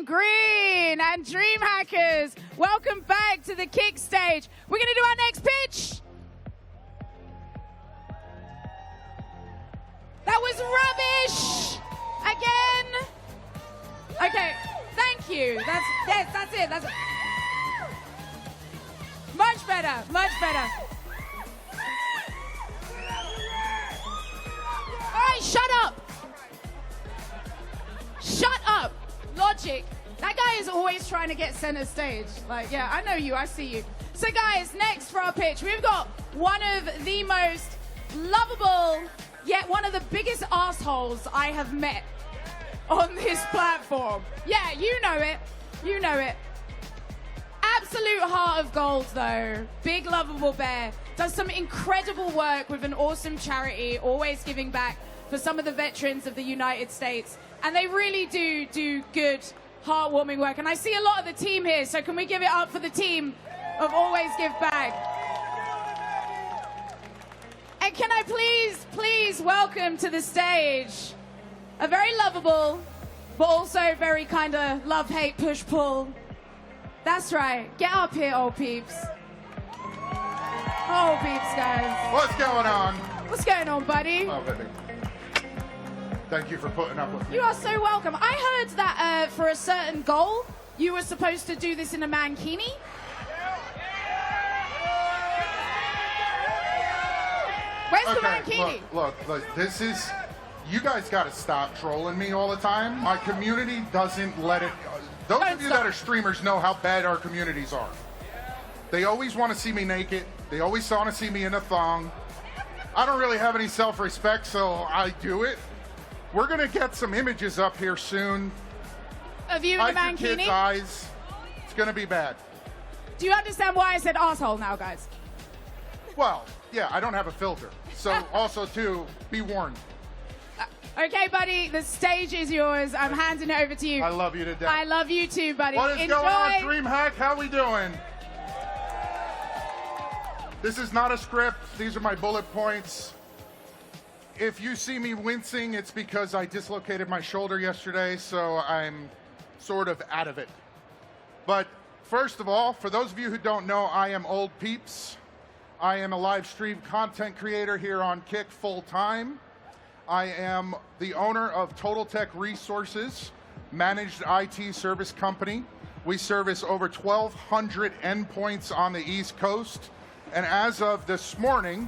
Team Green and DreamHackers, welcome back to the kick stage. We're going to do our next pitch. That was rubbish. Again. Okay, thank you. That's it. That's it. Much better, much better. All right, shut up. Shut up. Logic. That guy is always trying to get center stage. Like, yeah, I know you. I see you. So, guys, next for our pitch, we've got one of the most lovable, yet one of the biggest assholes I have met on this platform. Yeah, you know it. You know it. Absolute heart of gold, though. Big, lovable bear. Does some incredible work with an awesome charity, always giving back for some of the veterans of the United States. And they really do good, heartwarming work. And I see a lot of the team here, so can we give it up for the team of Always Give Back? And can I please welcome to the stage a very lovable, but also very kind of love-hate, push-pull. That's right. Get up here, old peeps. Oh, peeps, guys. What's going on? What's going on, buddy? Oh, baby. Thank you for putting up with me. You are so welcome. I heard that for a certain goal, you were supposed to do this in a mankini. Where's the mankini? Look, this is... You guys got to stop trolling me all the time. My community doesn't let it... Those of you that are streamers know how bad our communities are. They always want to see me naked. They always want to see me in a thong. I don't really have any self-respect, so I do it. We're going to get some images up here soon. Of you in the mankini? Kids' eyes. It's going to be bad. Do you understand why I said asshole now, guys? Well, yeah, I don't have a filter. So also, too, be warned. Okay, buddy, the stage is yours. I'm handing it over to you. I love you to death. I love you too, buddy. What is Enjoy. going on, DreamHack? How we doing? This is not a script. These are my bullet points. If you see me wincing, it's because I dislocated my shoulder yesterday, so I'm sort of out of it. But first of all, for those of you who don't know, I am Old Peeps. I am a live stream content creator here on Kick full time. I am the owner of Total Tech Resources, managed IT service company. We service over 1,200 endpoints on the East Coast. And as of this morning,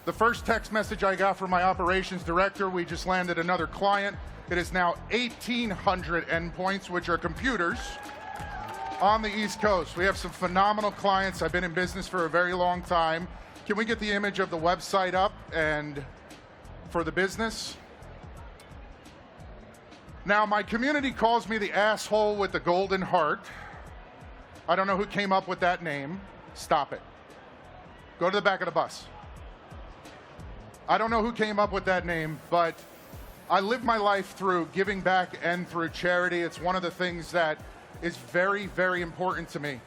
the first text message I got from my operations director, we just landed another client. It is now 1,800 endpoints, which are computers, on the East Coast. We have some phenomenal clients. I've been in business for a very long time. Can we get the image of the website up and for the business? Now, my community calls me the asshole with the golden heart. I don't know who came up with that name. Stop it. Go to the back of the bus. I don't know who came up with that name, but I live my life through giving back and through charity. It's one of the things that is very, very important to me.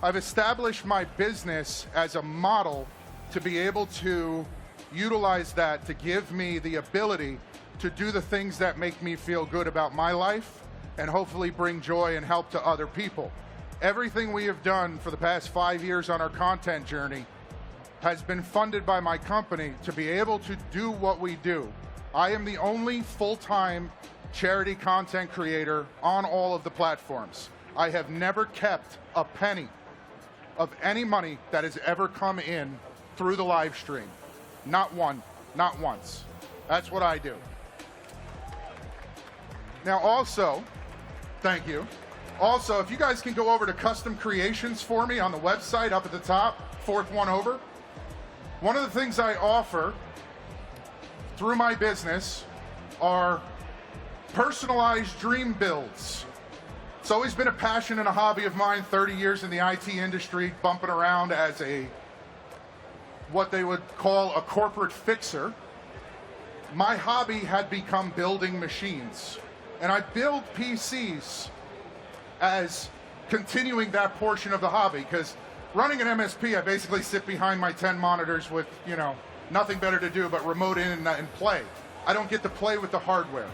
I've established my business as a model to be able to utilize that to give me the ability to do the things that make me feel good about my life and hopefully bring joy and help to other people. Everything we have done for the past 5 years on our content journey has been funded by my company to be able to do what we do. I am the only full-time charity content creator on all of the platforms. I have never kept a penny of any money that has ever come in through the live stream. Not one, not once. That's what I do. Now also, thank you. Also, if you guys can go over to custom creations for me on the website up at the top, fourth one over. One of the things I offer through my business are personalized dream builds. It's always been a passion and a hobby of mine, 30 years in the IT industry, bumping around as what they would call a corporate fixer. My hobby had become building machines. And I build PCs as continuing that portion of the hobby, because running an MSP, I basically sit behind my 10 monitors with, nothing better to do but remote in and play. I don't get to play with the hardware.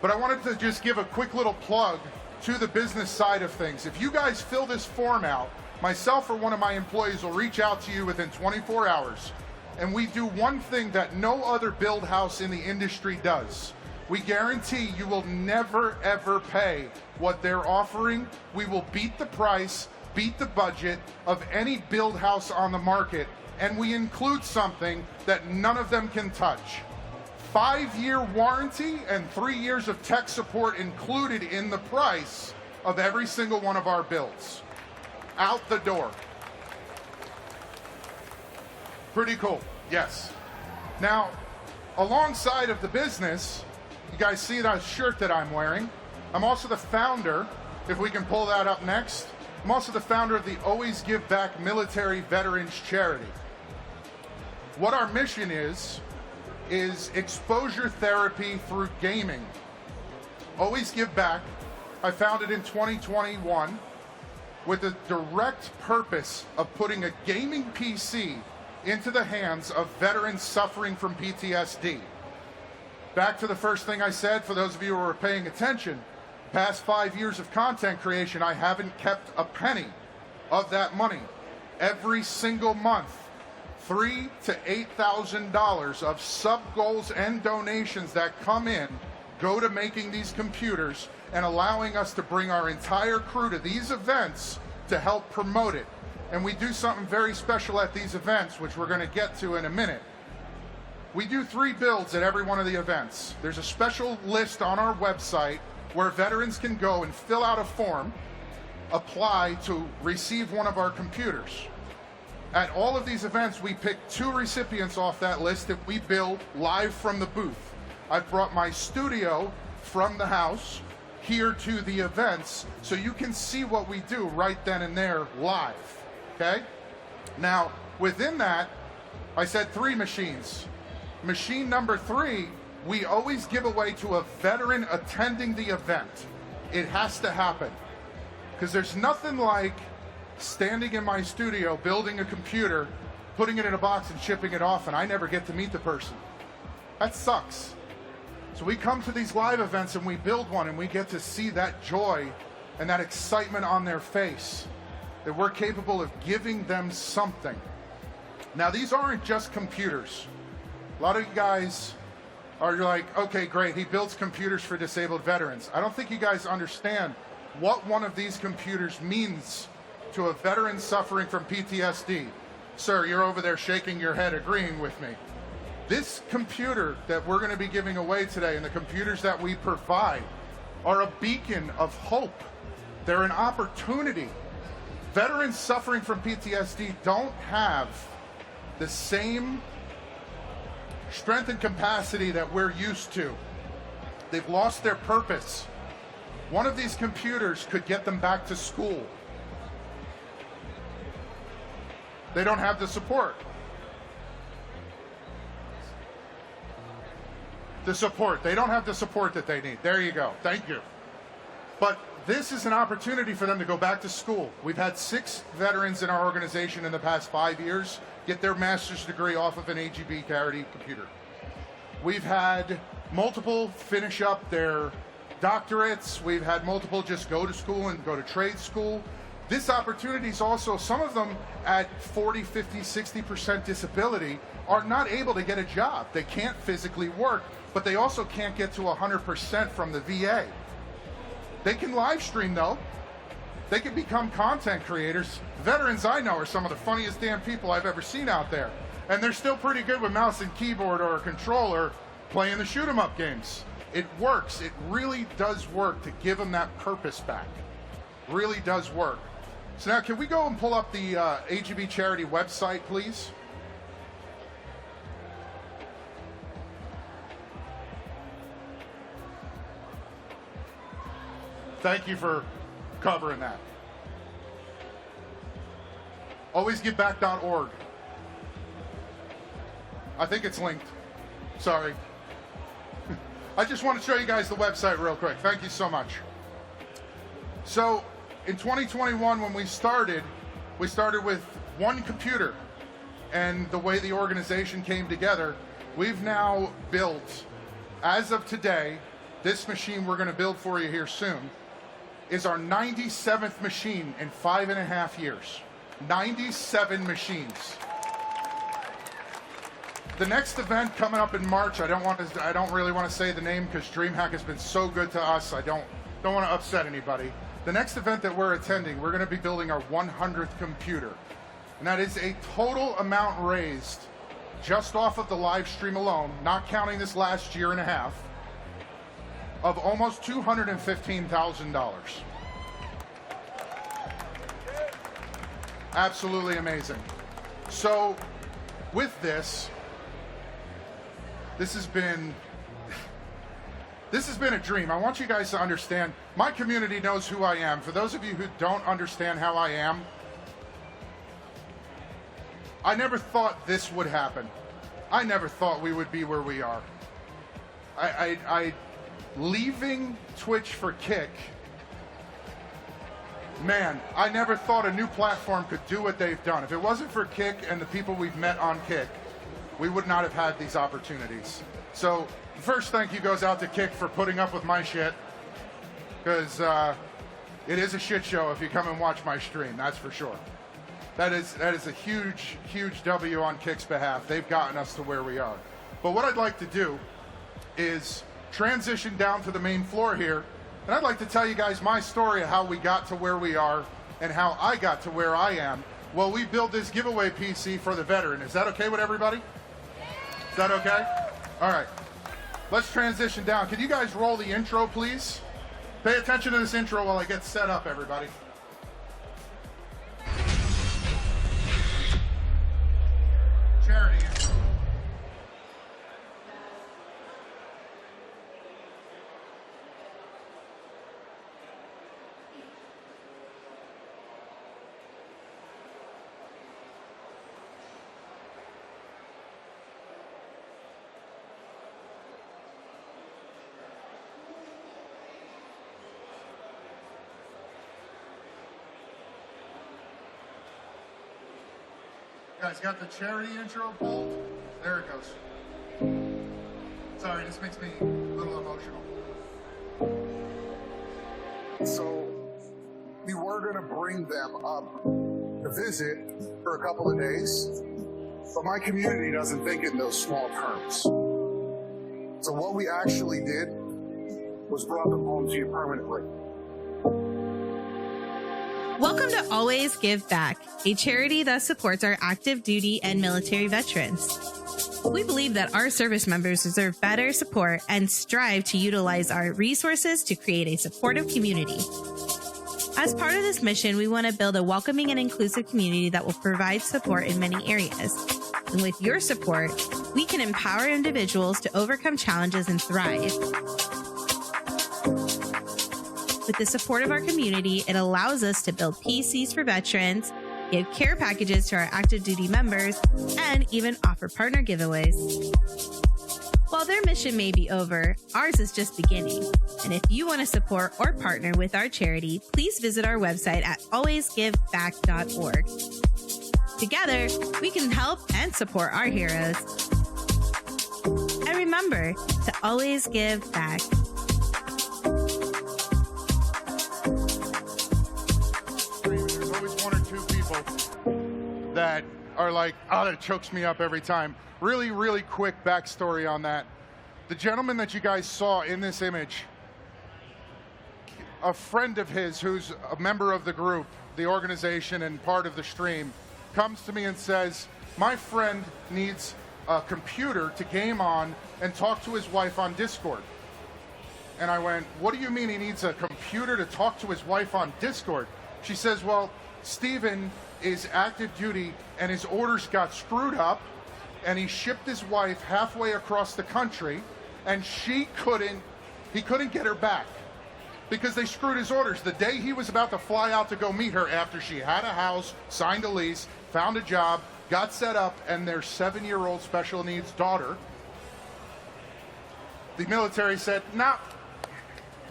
But I wanted to just give a quick little plug to the business side of things. If you guys fill this form out, myself or one of my employees will reach out to you within 24 hours. And we do one thing that no other build house in the industry does. We guarantee you will never ever pay what they're offering. We will beat the price, beat the budget of any build house on the market, and we include something that none of them can touch. 5-year warranty and 3 years of tech support included in the price of every single one of our builds. Out the door. Pretty cool, yes. Now, alongside of the business, you guys see that shirt that I'm wearing? I'm also the founder, if we can pull that up next, I'm also the founder of the Always Give Back Military Veterans Charity. What our mission is exposure therapy through gaming. Always Give Back, I founded in 2021 with the direct purpose of putting a gaming PC into the hands of veterans suffering from PTSD. Back to the first thing I said, for those of you who are paying attention, past 5 years of content creation, I haven't kept a penny of that money. Every single month, $3,000 to $8,000 of sub goals and donations that come in go to making these computers and allowing us to bring our entire crew to these events to help promote it. And we do something very special at these events, which we're going to get to in a minute. We do 3 builds at every one of the events. There's a special list on our website where veterans can go and fill out a form, apply to receive one of our computers. At all of these events, we pick 2 recipients off that list that we build live from the booth. I've brought my studio from the house here to the events so you can see what we do right then and there live. Okay? Now, within that, I said 3 machines. Machine number 3, we always give away to a veteran attending the event. It has to happen. Because there's nothing like standing in my studio, building a computer, putting it in a box and shipping it off, and I never get to meet the person. That sucks. So we come to these live events and we build one and we get to see that joy and that excitement on their face, that we're capable of giving them something. Now, these aren't just computers. A lot of you guys are like, okay, great, he builds computers for disabled veterans. I don't think you guys understand what one of these computers means to a veteran suffering from PTSD. Sir, you're over there shaking your head agreeing with me. This computer that we're going to be giving away today and the computers that we provide are a beacon of hope. They're an opportunity. Veterans suffering from PTSD don't have the same strength and capacity that we're used to. They've lost their purpose. One of these computers could get them back to school. They don't have the support. They don't have the support that they need. There you go. Thank you. But this is an opportunity for them to go back to school. We've had 6 veterans in our organization in the past 5 years get their master's degree off of an AGB charity computer. We've had multiple finish up their doctorates. We've had multiple just go to school and go to trade school. This opportunity is also, some of them at 40, 50, 60% disability are not able to get a job. They can't physically work, but they also can't get to 100% from the VA. They can live stream though. They can become content creators. Veterans I know are some of the funniest damn people I've ever seen out there. And they're still pretty good with mouse and keyboard or a controller playing the shoot 'em up games. It works. It really does work to give them that purpose back. Really does work. So now can we go and pull up the AGB charity website, please? Thank you for covering that. alwaysgiveback.org. I think it's linked. Sorry. I just want to show you guys the website real quick. Thank you so much. So in 2021, when we started with 1 computer. And the way the organization came together, we've now built, as of today, this machine we're going to build for you here soon, is our 97th machine in 5.5 years. 97 machines. The next event coming up in March, I don't really want to say the name because DreamHack has been so good to us. I don't want to upset anybody. The next event that we're attending, we're going to be building our 100th computer. And that is a total amount raised just off of the live stream alone, not counting this last year and a half, of almost $215,000. Absolutely amazing. So with this has been a dream. I want you guys to understand, my community knows who I am. For those of you who don't understand how I am, I never thought this would happen. I never thought we would be where we are. I leaving Twitch for Kick, man, I never thought a new platform could do what they've done. If it wasn't for Kick and the people we've met on Kick, we would not have had these opportunities. So first thank you goes out to Kick for putting up with my shit, because it is a shit show if you come and watch my stream, that's for sure. That is a huge, huge W on Kick's behalf. They've gotten us to where we are. But what I'd like to do is transition down to the main floor here, and I'd like to tell you guys my story of how we got to where we are and how I got to where I am. Well, we built this giveaway PC for the veteran. Is that okay with everybody? Is that okay? All right. Let's transition down. Can you guys roll the intro, please? Pay attention to this intro while I get set up, everybody. Charity intro. Guys, got the charity intro pulled? There it goes. Sorry, this makes me a little emotional. So we were going to bring them up to visit for a couple of days, but my community doesn't think in those small terms. So what we actually did was brought them home to you permanently. Welcome to Always Give Back, a charity that supports our active duty and military veterans. We believe that our service members deserve better support and strive to utilize our resources to create a supportive community. As part of this mission, we want to build a welcoming and inclusive community that will provide support in many areas. And with your support, we can empower individuals to overcome challenges and thrive. With the support of our community, it allows us to build PCs for veterans, give care packages to our active duty members, and even offer partner giveaways. While their mission may be over, ours is just beginning. And if you want to support or partner with our charity, please visit our website at alwaysgiveback.org. Together, we can help and support our heroes. And remember to always give back. That are like, oh, that chokes me up every time. Really, really quick backstory on that. The gentleman that you guys saw in this image, a friend of his who's a member of the group, the organization, and part of the stream, comes to me and says, my friend needs a computer to game on and talk to his wife on Discord. And I went, what do you mean he needs a computer to talk to his wife on Discord? She says, well, Steven is active duty and his orders got screwed up and he shipped his wife halfway across the country and he couldn't get her back because they screwed his orders. The day he was about to fly out to go meet her after she had a house, signed a lease, found a job, got set up, and their 7-year-old special needs daughter, the military said, nah,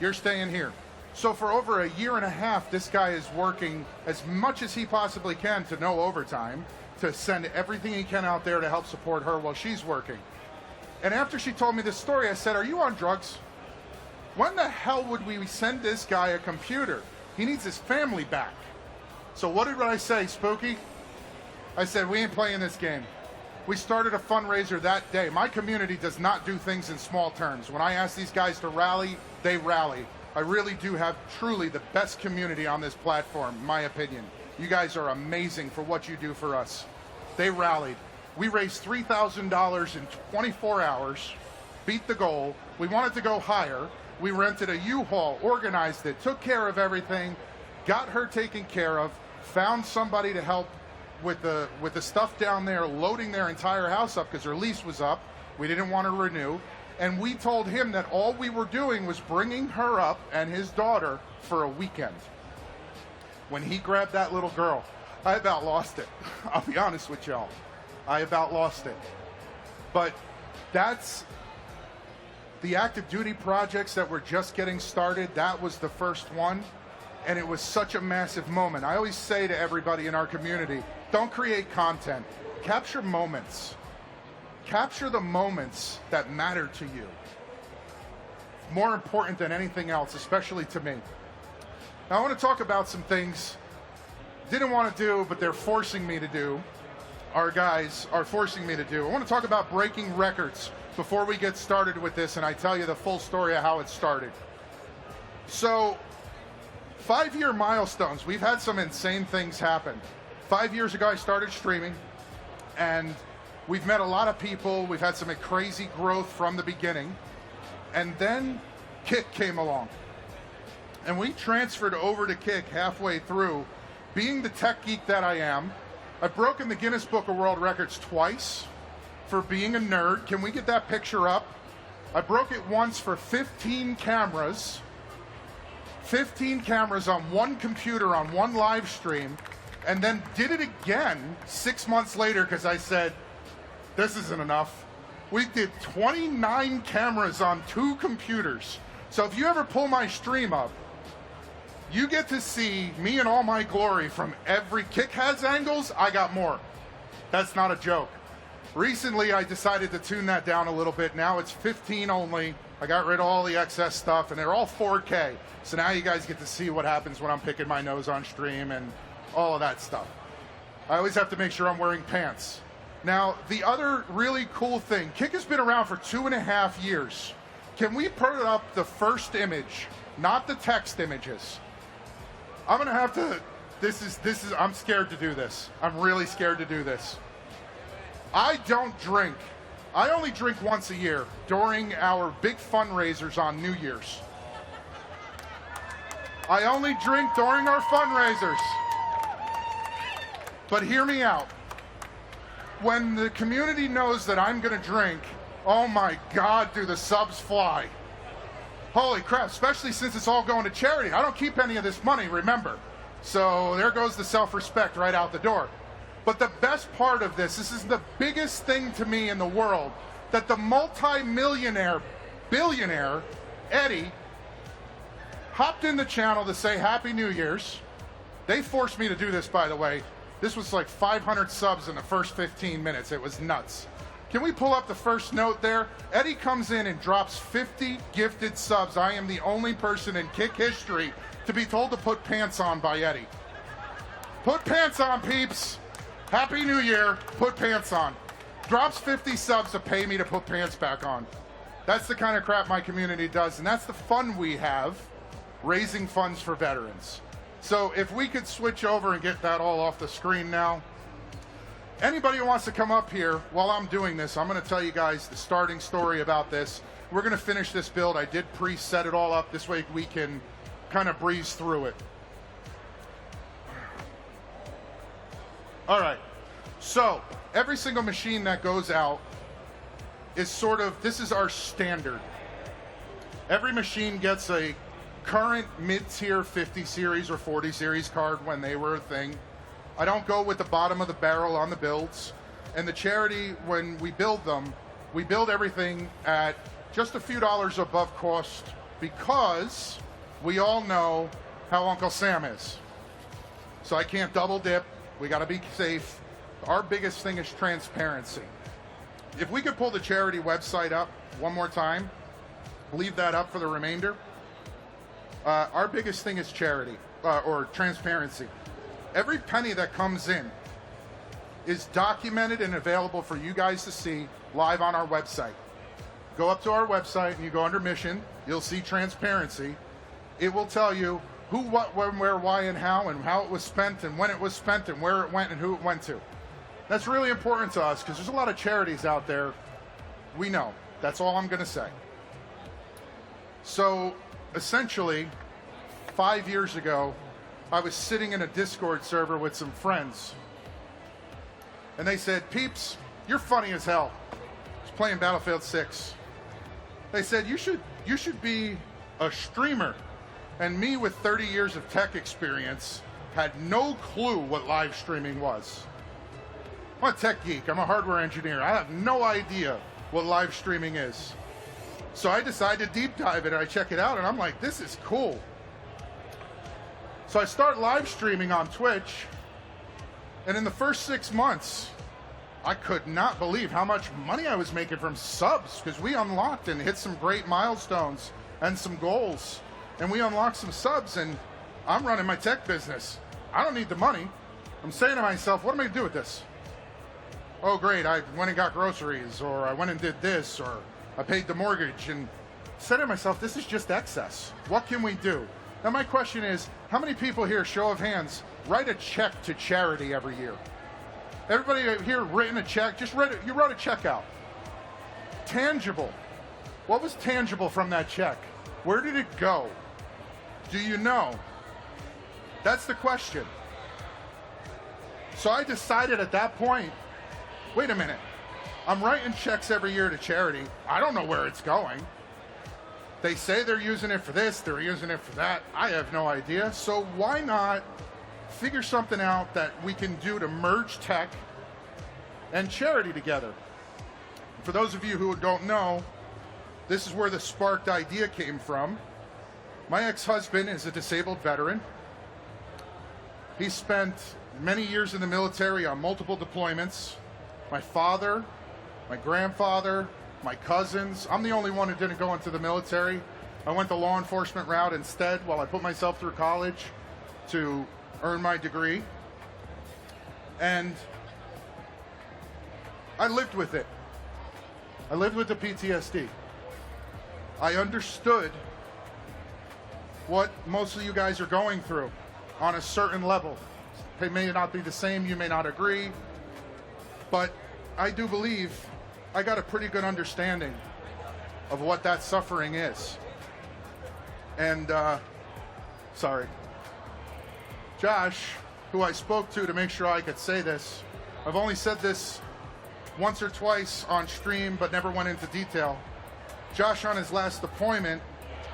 you're staying here. So for over a year and a half, this guy is working as much as he possibly can to no overtime, to send everything he can out there to help support her while she's working. And after she told me this story, I said, are you on drugs? When the hell would we send this guy a computer? He needs his family back. So what did I say, Spooky? I said, we ain't playing this game. We started a fundraiser that day. My community does not do things in small terms. When I ask these guys to rally, they rally. I really do have truly the best community on this platform, in my opinion. You guys are amazing for what you do for us. They rallied. We raised $3,000 in 24 hours, beat the goal. We wanted to go higher. We rented a U-Haul, organized it, took care of everything, got her taken care of, found somebody to help with the stuff down there, loading their entire house up because her lease was up. We didn't want to renew. And we told him that all we were doing was bringing her up and his daughter for a weekend. When he grabbed that little girl, I about lost it. I'll be honest with y'all. I about lost it. But that's the active duty projects that were just getting started. That was the first one. And it was such a massive moment. I always say to everybody in our community, don't create content. Capture moments. Capture the moments that matter to you. More important than anything else, especially to me. Now, I want to talk about some things didn't want to do, but they're forcing me to do. Our guys are forcing me to do. I want to talk about breaking records before we get started with this, and I tell you the full story of how it started. So, 5-year milestones. We've had some insane things happen. 5 years ago, I started streaming, and we've met a lot of people. We've had some crazy growth from the beginning. And then Kick came along. And we transferred over to Kick halfway through. Being the tech geek that I am, I've broken the Guinness Book of World Records twice for being a nerd. Can we get that picture up? I broke it once for 15 cameras. 15 cameras on one computer on one live stream, and then did it again 6 months later because I said, this isn't enough. We did 29 cameras on 2 computers. So if you ever pull my stream up, you get to see me in all my glory from every Kick has angles. I got more. That's not a joke. Recently, I decided to tune that down a little bit. Now it's 15 only. I got rid of all the excess stuff, and they're all 4K. So now you guys get to see what happens when I'm picking my nose on stream and all of that stuff. I always have to make sure I'm wearing pants. Now, the other really cool thing, Kick has been around for 2.5 years. Can we put up the first image, not the text images? I'm gonna have to, I'm scared to do this. I'm really scared to do this. I don't drink. I only drink once a year during our big fundraisers on New Year's. I only drink during our fundraisers. But hear me out. When the community knows that I'm gonna drink, oh my God, do the subs fly. Holy crap, especially since it's all going to charity. I don't keep any of this money, remember. So there goes the self-respect right out the door. But the best part of this is the biggest thing to me in the world, that the multi-millionaire, billionaire, Eddie, hopped in the channel to say Happy New Year's. They forced me to do this, by the way. This was like 500 subs in the first 15 minutes. It was nuts. Can we pull up the first note there? Eddie comes in and drops 50 gifted subs. I am the only person in Kick history to be told to put pants on by Eddie. Put pants on, peeps. Happy New Year. Put pants on. Drops 50 subs to pay me to put pants back on. That's the kind of crap my community does, and that's the fun we have, raising funds for veterans. So if we could switch over and get that all off the screen now. Anybody who wants to come up here while I'm doing this, I'm going to tell you guys the starting story about this. We're going to finish this build. I did pre-set it all up. This way we can kind of breeze through it. All right. So every single machine that goes out is sort of, this is our standard. Every machine gets a current mid-tier 50 series or 40 series card when they were a thing. I don't go with the bottom of the barrel on the builds. And the charity, when we build them, we build everything at just a few dollars above cost because we all know how Uncle Sam is. So I can't double dip. We got to be safe. Our biggest thing is transparency. If we could pull the charity website up one more time, leave that up for the remainder. Our biggest thing is charity or transparency. Every penny that comes in is documented and available for you guys to see live on our website. Go up to our website and you go under mission, you'll see transparency. It will tell you who, what, when, where, why, and how it was spent and when it was spent and where it went and who it went to. That's really important to us because there's a lot of charities out there. We know. That's all I'm going to say. So essentially, 5 years ago, I was sitting in a Discord server with some friends. And they said, Peeps, you're funny as hell. I was playing Battlefield 6. They said, you should be a streamer. And me with 30 years of tech experience had no clue what live streaming was. I'm a tech geek. I'm a hardware engineer. I have no idea what live streaming is. So I decided to deep dive it and I check it out and I'm like, this is cool. So I start live streaming on Twitch, and in the first 6 months, I could not believe how much money I was making from subs because we unlocked and hit some great milestones and some goals. And we unlocked some subs and I'm running my tech business. I don't need the money. I'm saying to myself, what am I going to do with this? Oh, great, I went and got groceries, or I went and did this, or I paid the mortgage, and said to myself, this is just excess. What can we do? Now my question is, how many people here, show of hands, write a check to charity every year? Everybody here written a check? Just write it. You wrote a check out. Tangible. What was tangible from that check? Where did it go? Do you know? That's the question. So I decided at that point, wait a minute. I'm writing checks every year to charity. I don't know where it's going. They say they're using it for this, they're using it for that. I have no idea. So why not figure something out that we can do to merge tech and charity together? For those of you who don't know, this is where the sparked idea came from. My ex-husband is a disabled veteran. He spent many years in the military on multiple deployments. My father, my grandfather, my cousins. I'm the only one who didn't go into the military. I went the law enforcement route instead while I put myself through college to earn my degree. And I lived with it. I lived with the PTSD. I understood what most of you guys are going through on a certain level. It may not be the same, you may not agree, but I do believe I got a pretty good understanding of what that suffering is. And, sorry. Josh, who I spoke to make sure I could say this, I've only said this once or twice on stream, but never went into detail. Josh, on his last deployment,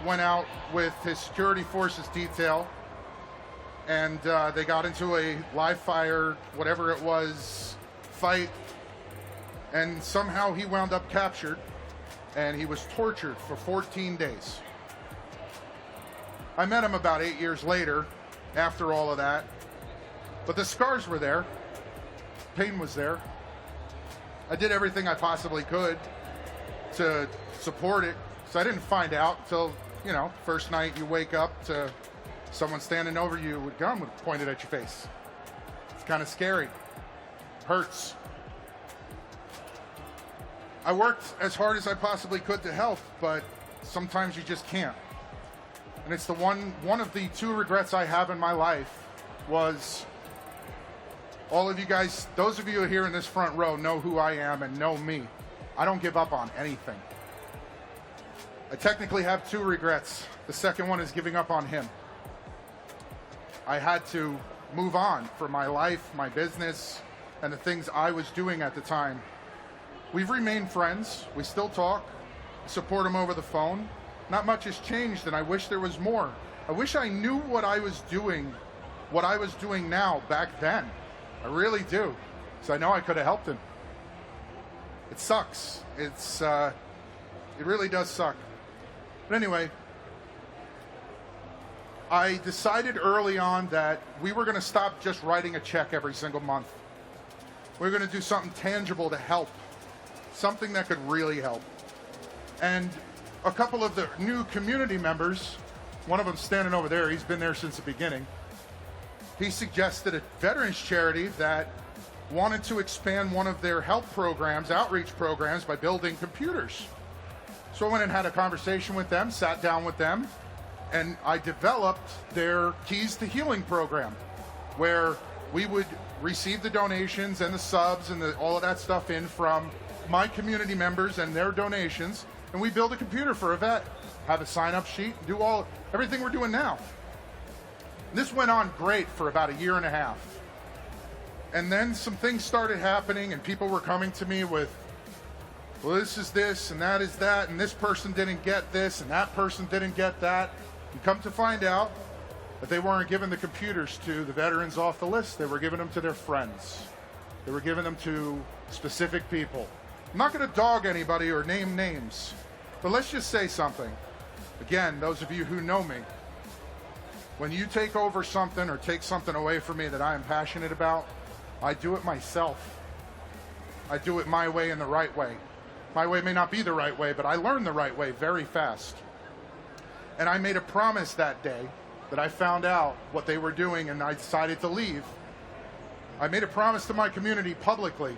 went out with his security forces detail, and they got into a live fire, whatever it was, fight, and somehow he wound up captured, and he was tortured for 14 days. I met him about 8 years later, after all of that, but the scars were there, pain was there. I did everything I possibly could to support it, so I didn't find out until, you know, first night you wake up to someone standing over you with a gun pointed at your face. It's kind of scary. Hurts. I worked as hard as I possibly could to help, but sometimes you just can't. And it's the one of the two regrets I have in my life was all of you guys, those of you here in this front row know who I am and know me. I don't give up on anything. I technically have two regrets. The second one is giving up on him. I had to move on for my life, my business, and the things I was doing at the time. We've remained friends. We still talk, support him over the phone. Not much has changed, and I wish there was more. I wish I knew what I was doing now back then. I really do. So I know I could have helped him. It sucks. It really does suck. But anyway, I decided early on that we were going to stop just writing a check every single month. We were going to do something tangible to help. Something that could really help. And a couple of the new community members one of them standing over there, he's been there since the beginning. He suggested a veterans charity that wanted to expand one of their health programs, outreach programs, by building computers. So I went and had a conversation with them, sat down with them, and I developed their Keys to Healing program, where we would receive the donations and the subs and all of that stuff in from my community members and their donations, and we build a computer for a vet, have a sign-up sheet, do everything we're doing now. This went on great for about a year and a half. And then some things started happening, and people were coming to me with, well, this is this, and that is that, and this person didn't get this, and that person didn't get that. And come to find out that they weren't giving the computers to the veterans off the list. They were giving them to their friends. They were giving them to specific people. I'm not going to dog anybody or name names, but let's just say something. Again, those of you who know me, when you take over something or take something away from me that I am passionate about, I do it myself. I do it my way and the right way. My way may not be the right way, but I learned the right way very fast. And I made a promise that day that I found out what they were doing and I decided to leave. I made a promise to my community publicly.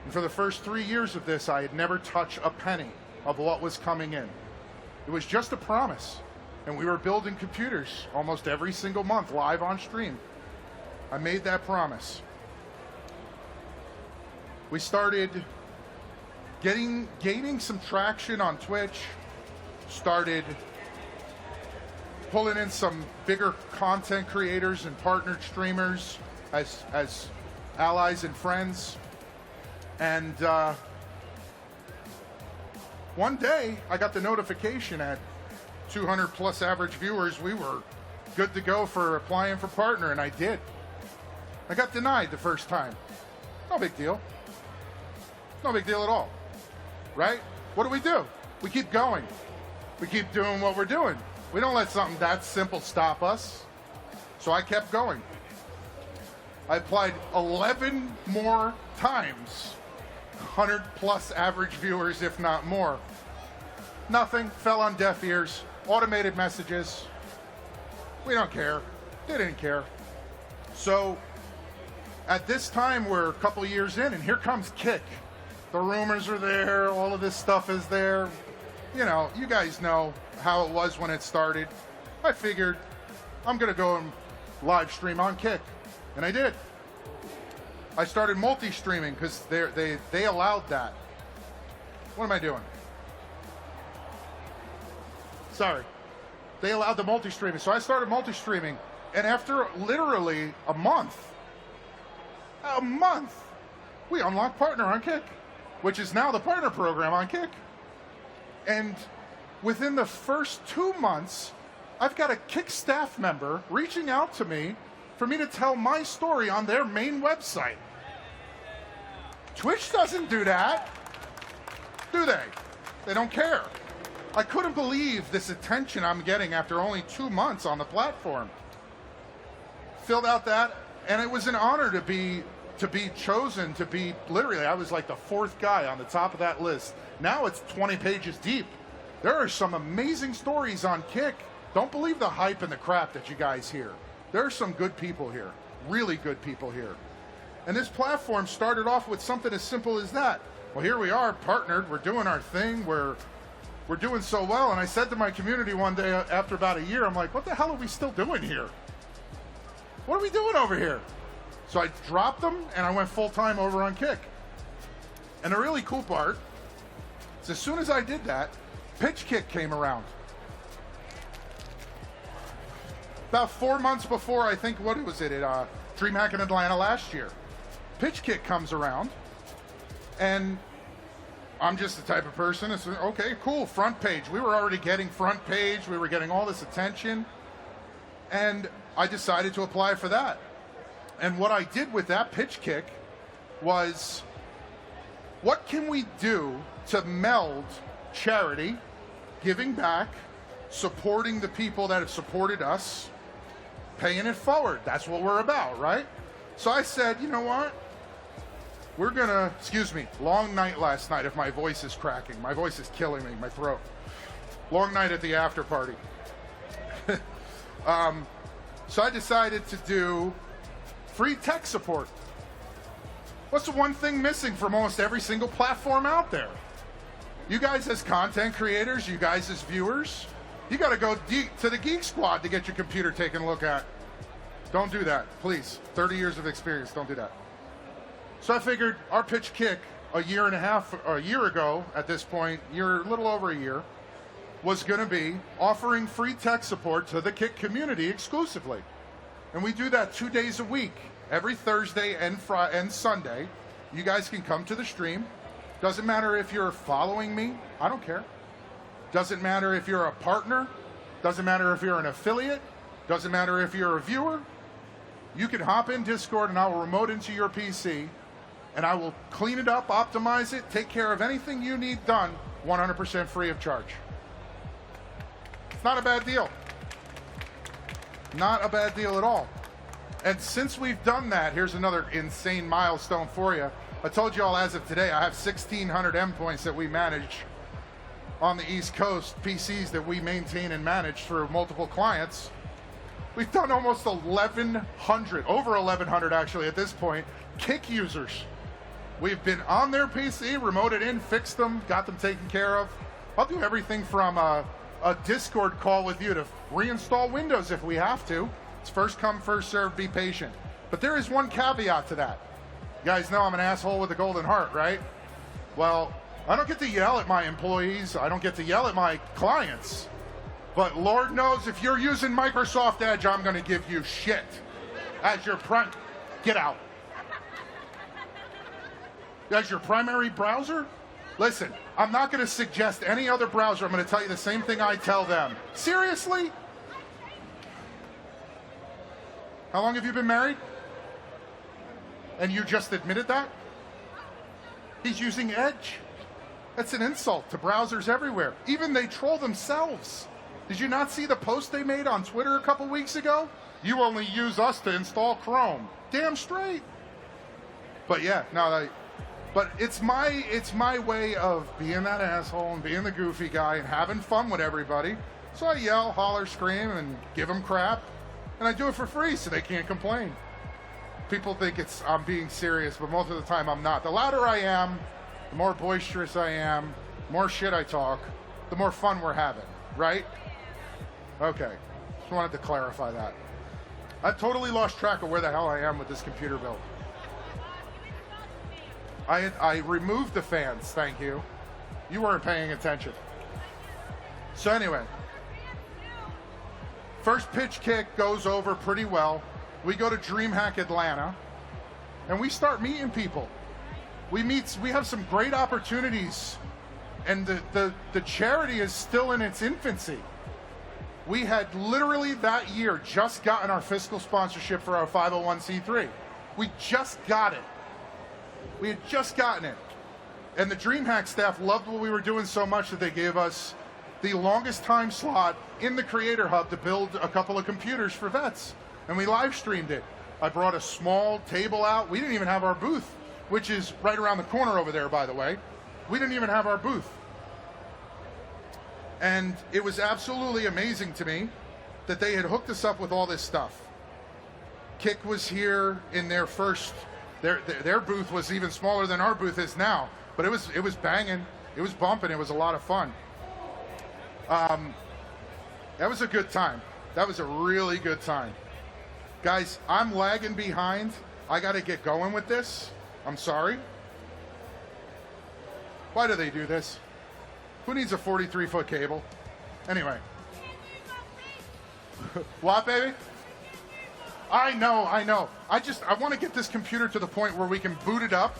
And for the first 3 years of this, I had never touched a penny of what was coming in. It was just a promise. And we were building computers almost every single month, live on stream. I made that promise. We started gaining some traction on Twitch, started pulling in some bigger content creators and partnered streamers as allies and friends. And one day I got the notification at 200 plus average viewers, we were good to go for applying for partner, and I did. I got denied the first time. No big deal. No big deal at all, right? What do? We keep going. We keep doing what we're doing. We don't let something that simple stop us. So I kept going. I applied 11 more times, 100 plus average viewers, if not more. Nothing, fell on deaf ears, automated messages. We don't care. They didn't care. So at this time, we're a couple of years in, and here comes Kick. The rumors are there, all of this stuff is there. You know, you guys know how it was when it started. I figured I'm gonna go and live stream on Kick, and I did. I started multi-streaming because they allowed that. What am I doing? Sorry. They allowed the multi-streaming, so I started multi-streaming, and after literally a month, we unlocked Partner on Kick, which is now the partner program on Kick. And within the first 2 months, I've got a Kick staff member reaching out to me for me to tell my story on their main website. Twitch doesn't do that, do they? They don't care. I couldn't believe this attention I'm getting after only 2 months on the platform. Filled out that, and it was an honor to be chosen to be, literally, I was like the 4th guy on the top of that list. Now it's 20 pages deep. There are some amazing stories on Kick. Don't believe the hype and the crap that you guys hear. There are some good people here, really good people here. And this platform started off with something as simple as that. Well, here we are, partnered, we're doing our thing, we're doing so well. And I said to my community one day after about a year, I'm like, what the hell are we still doing here? What are we doing over here? So I dropped them and I went full-time over on Kick. And the really cool part is as soon as I did that, Pitch Kick came around. About 4 months before, I think, what was it, at DreamHack in Atlanta last year. Pitch Kick comes around, and I'm just the type of person that's, okay, cool, front page. We were already getting front page. We were getting all this attention. And I decided to apply for that. And what I did with that Pitch Kick was, what can we do to meld charity, giving back, supporting the people that have supported us, paying it forward? That's what we're about, right? So I said, you know what? We're gonna, excuse me, long night last night if my voice is cracking. My voice is killing me, my throat. Long night at the after party. So I decided to do free tech support. What's the one thing missing from almost every single platform out there? You guys as content creators, you guys as viewers, you got to go to the Geek Squad to get your computer taken a look at. Don't do that, please. 30 years of experience, don't do that. So I figured our pitch kick a year ago at this point, a little over a year, was going to be offering free tech support to the Kick community exclusively. And we do that 2 days a week, every Thursday and Sunday. You guys can come to the stream. Doesn't matter if you're following me, I don't care. Doesn't matter if you're a partner, doesn't matter if you're an affiliate, doesn't matter if you're a viewer. You can hop in Discord and I will remote into your PC and I will clean it up, optimize it, take care of anything you need done 100% free of charge. It's not a bad deal. Not a bad deal at all. And since we've done that, here's another insane milestone for you. I told you all as of today, I have 1,600 endpoints that we manage on the East Coast, PCs that we maintain and manage through multiple clients. We've done almost 1,100, over 1,100 actually at this point, Kick users. We've been on their PC, remoted in, fixed them, got them taken care of. I'll do everything from a Discord call with you to reinstall Windows if we have to. It's first come, first served, be patient. But there is one caveat to that. You guys know I'm an asshole with a golden heart, right? Well, I don't get to yell at my employees. I don't get to yell at my clients. But Lord knows if you're using Microsoft Edge, I'm going to give you shit as your get out. As your primary browser? Listen, I'm not going to suggest any other browser. I'm going to tell you the same thing I tell them. Seriously? How long have you been married? And you just admitted that? He's using Edge. That's an insult to browsers everywhere. Even they troll themselves. Did you not see the post they made on Twitter a couple weeks ago? You only use us to install Chrome. Damn straight. But yeah, no, but it's my way of being that asshole and being the goofy guy and having fun with everybody. So I yell, holler, scream, and give them crap. And I do it for free so they can't complain. People think I'm being serious, but most of the time I'm not. The louder I am, the more boisterous I am, the more shit I talk, the more fun we're having, right? Okay, just wanted to clarify that. I've totally lost track of where the hell I am with this computer build. I removed the fans, thank you. You weren't paying attention. So anyway, first pitch kick goes over pretty well. We go to DreamHack Atlanta, and we start meeting people. We have some great opportunities, and the charity is still in its infancy. We had literally that year just gotten our fiscal sponsorship for our 501c3. We just got it. We had just gotten it. And the DreamHack staff loved what we were doing so much that they gave us the longest time slot in the Creator Hub to build a couple of computers for vets. And we live streamed it. I brought a small table out. We didn't even have our booth, which is right around the corner over there, by the way. We didn't even have our booth. And it was absolutely amazing to me that they had hooked us up with all this stuff. Kick was here in their first, their booth was even smaller than our booth is now, but it was banging, it was bumping, it was a lot of fun. That was a good time. That was a really good time. Guys, I'm lagging behind. I got to get going with this. I'm sorry. Why do they do this? Who needs a 43-foot cable? Anyway. What, baby? I know. I want to get this computer to the point where we can boot it up.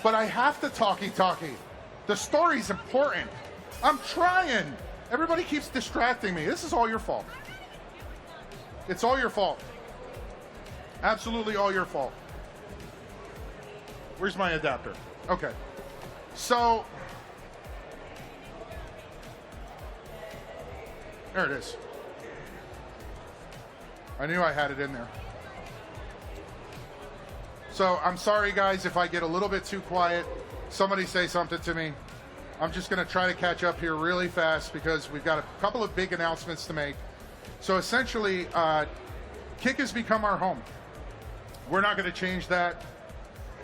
But I have to talkie-talkie. The story's important. I'm trying. Everybody keeps distracting me. This is all your fault. It's all your fault. Absolutely all your fault. Where's my adapter? Okay. So, there it is. I knew I had it in there. So, I'm sorry guys if I get a little bit too quiet. Somebody say something to me. I'm just going to try to catch up here really fast because we've got a couple of big announcements to make. So essentially, Kick has become our home. We're not going to change that,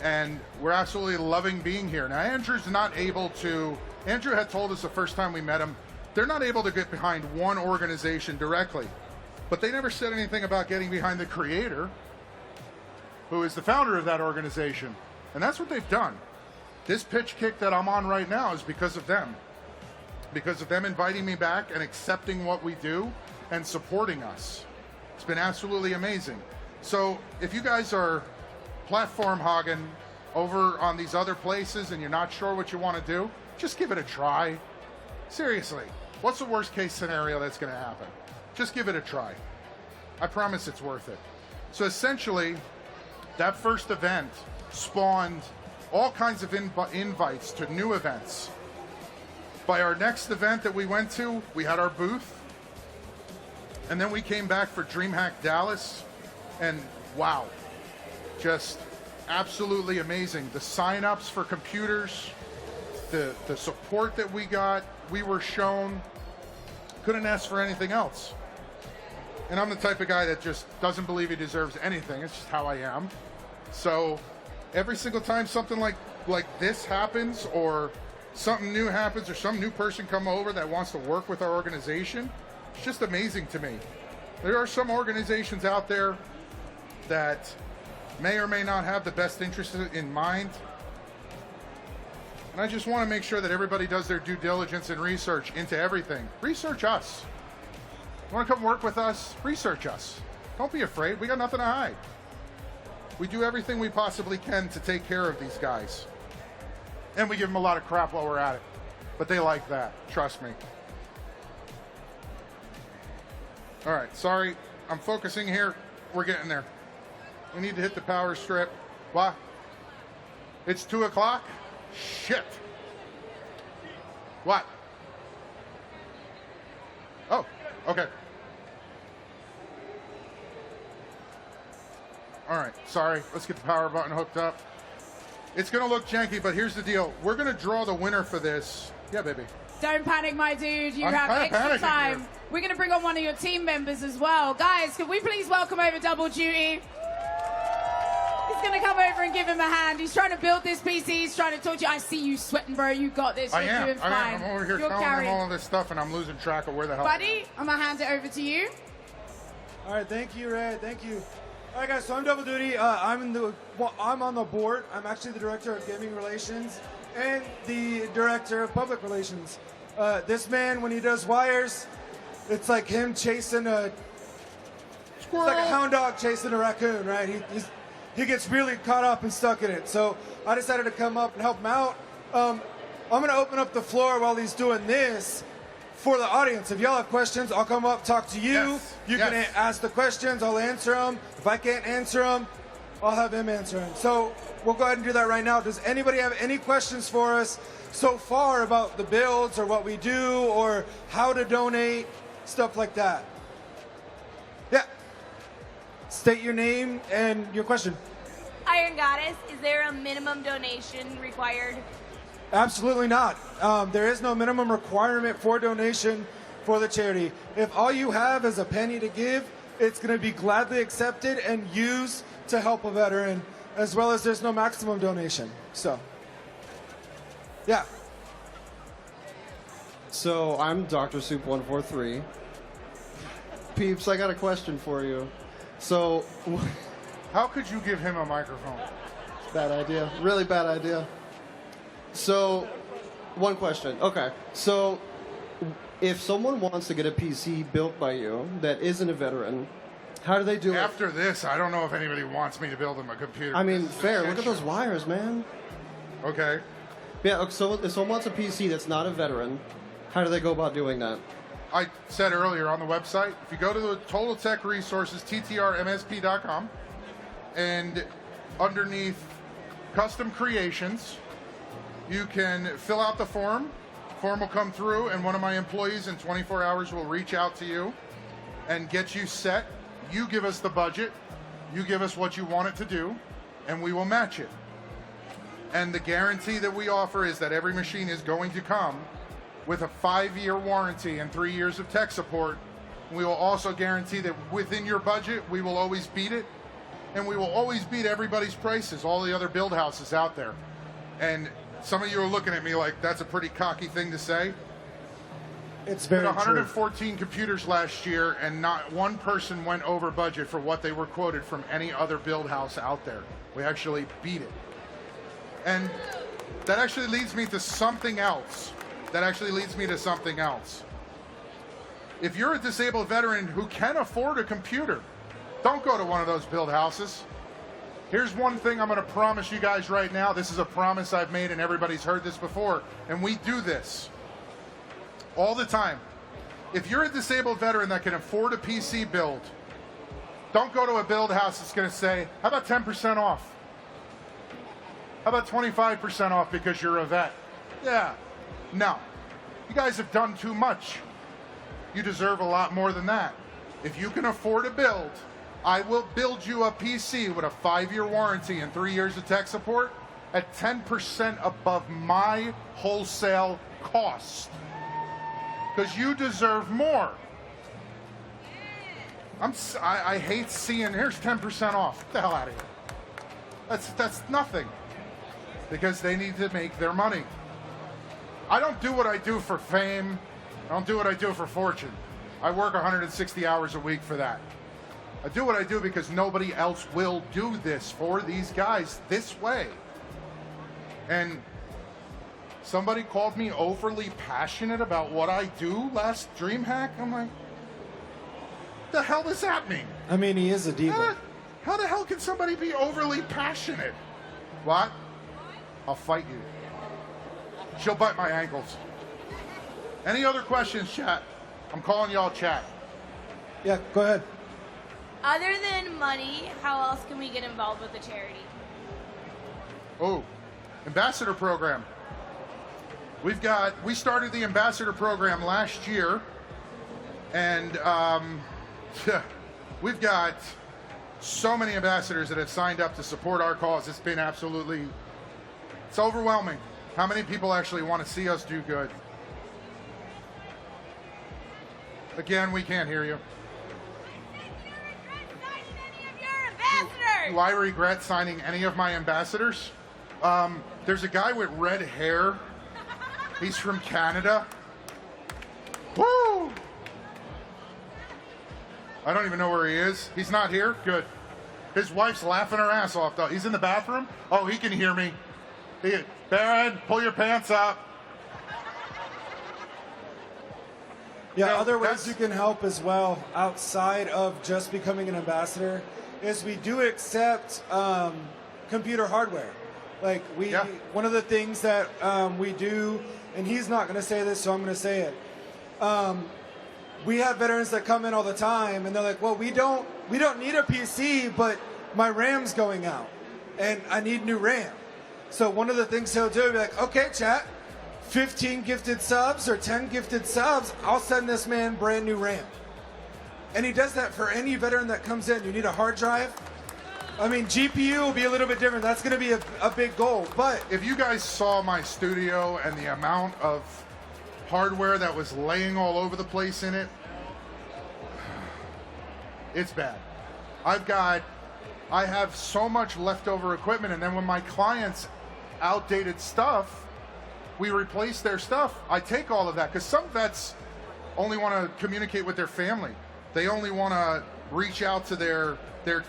and we're absolutely loving being here. Now, Andrew had told us the first time we met him, they're not able to get behind one organization directly, but they never said anything about getting behind the creator, who is the founder of that organization, and that's what they've done. This pitch kick that I'm on right now is because of them inviting me back and accepting what we do and supporting us. It's been absolutely amazing. So if you guys are platform hogging over on these other places and you're not sure what you want to do, just give it a try. Seriously, what's the worst case scenario that's going to happen? Just give it a try. I promise it's worth it. So essentially, that first event spawned all kinds of invites to new events. By our next event that we went to, we had our booth. And then we came back for DreamHack Dallas. And wow, just absolutely amazing. The signups for computers, the support that we got, we were shown. Couldn't ask for anything else. And I'm the type of guy that just doesn't believe he deserves anything. It's just how I am. So every single time something like this happens, or something new happens, or some new person come over that wants to work with our organization, it's just amazing to me. There are some organizations out there that may or may not have the best interests in mind. And I just want to make sure that everybody does their due diligence and research into everything. Research us. You want to come work with us? Research us. Don't be afraid. We got nothing to hide. We do everything we possibly can to take care of these guys. And we give them a lot of crap while we're at it. But they like that. Trust me. All right. Sorry. I'm focusing here. We're getting there. We need to hit the power strip. What? It's 2 o'clock? Shit. What? Oh, okay. All right, sorry. Let's get the power button hooked up. It's going to look janky, but here's the deal. We're going to draw the winner for this. Yeah, baby. Don't panic, my dude. You I'm have kinda extra panicking time. here. We're going to bring on one of your team members as well. Guys, can we please welcome over Double Duty? He's going to come over and give him a hand. He's trying to build this PC. He's trying to talk to you. I see you sweating, bro. You got this. You're doing fine. I'm over here You're telling carrying. them all of this stuff, and I'm losing track of where the hell. Buddy, I'm going to hand it over to you. All right, thank you, Red. Thank you. All right, guys. So I'm Double Duty. I'm on the board. I'm actually the director of gaming relations and the director of public relations. This man, when he does wires, it's like him chasing it's like a hound dog chasing a raccoon, right? He gets really caught up and stuck in it. So I decided to come up and help him out. I'm going to open up the floor while he's doing this for the audience. If y'all have questions, I'll come up, talk to you. Yes. You can ask the questions. I'll answer them. If I can't answer them, I'll have him answer them. So we'll go ahead and do that right now. Does anybody have any questions for us so far about the builds or what we do or how to donate, stuff like that? Yeah. State your name and your question. Iron Goddess, is there a minimum donation required? Absolutely not. There is no minimum requirement for donation for the charity. If all you have is a penny to give, it's going to be gladly accepted and used to help a veteran, as well as there's no maximum donation. So, yeah. So I'm Dr. Soup 143. Peeps, I got a question for you. So, How could you give him a microphone? bad idea. Really bad idea. So, one question. Okay. So, if someone wants to get a PC built by you that isn't a veteran, how do they do it? After this, I don't know if anybody wants me to build him a computer. I mean, This is a fair. shit Look at show. those wires, man. Okay. Yeah, okay, so if someone wants a PC that's not a veteran, how do they go about doing that? I said earlier on the website, if you go to the Total Tech Resources, ttrmsp.com, and underneath Custom Creations, you can fill out the form. Form will come through, and one of my employees in 24 hours will reach out to you and get you set. You give us the budget. You give us what you want it to do, and we will match it. And the guarantee that we offer is that every machine is going to come with a 5-year warranty and 3 years of tech support. We will also guarantee that within your budget, we will always beat it. And we will always beat everybody's prices, all the other build houses out there. And some of you are looking at me like that's a pretty cocky thing to say. It's very But true. 114 computers last year, and not one person went over budget for what they were quoted from any other build house out there. We actually beat it. And that actually leads me to something else. If you're a disabled veteran who can afford a computer, don't go to one of those build houses. Here's one thing I'm going to promise you guys right now. This is a promise I've made, and everybody's heard this before, and we do this all the time. If you're a disabled veteran that can afford a PC build, don't go to a build house that's going to say, how about 10% off? How about 25% off because you're a vet? Yeah. No. You guys have done too much. You deserve a lot more than that. If you can afford a build, I will build you a PC with a 5-year warranty and 3 years of tech support at 10% above my wholesale cost. Because you deserve more. I hate seeing, here's 10% off. Get the hell out of here. That's nothing. Because they need to make their money. I don't do what I do for fame. I don't do what I do for fortune. I work 160 hours a week for that. I do what I do because nobody else will do this for these guys this way. And somebody called me overly passionate about what I do last DreamHack. I'm like, the hell does that mean? I mean, he is a diva. How the hell can somebody be overly passionate? What? I'll fight you. She'll bite my ankles. Any other questions, chat? I'm calling y'all chat. Yeah, go ahead. Other than money, how else can we get involved with the charity? Oh, ambassador program. We started the ambassador program last year, and we've got so many ambassadors that have signed up to support our cause. It's been it's overwhelming how many people actually want to see us do good. Again, we can't hear you. Do I regret signing any of my ambassadors? There's a guy with red hair. He's from Canada. Woo! I don't even know where he is. He's not here? Good. His wife's laughing her ass off, though. He's in the bathroom? Oh, he can hear me. Baron, pull your pants up. Yeah, No, other ways that's- you can help as well, outside of just becoming an ambassador, is we do accept computer hardware. Like one of the things that we do, and he's not going to say this, so I'm going to say it. We have veterans that come in all the time, and they're like, "Well, we don't need a PC, but my RAM's going out, and I need new RAM." So one of the things he'll do, he'll be like, "Okay, chat, 15 gifted subs or 10 gifted subs, I'll send this man brand new RAM." And he does that for any veteran that comes in. You need a hard drive? I mean, GPU will be a little bit different. That's going to be a big goal. But if you guys saw my studio and the amount of hardware that was laying all over the place in it, it's bad. I have so much leftover equipment, and then when my clients outdated stuff, we replace their stuff. I take all of that because some vets only want to communicate with their family. They only want to reach out to their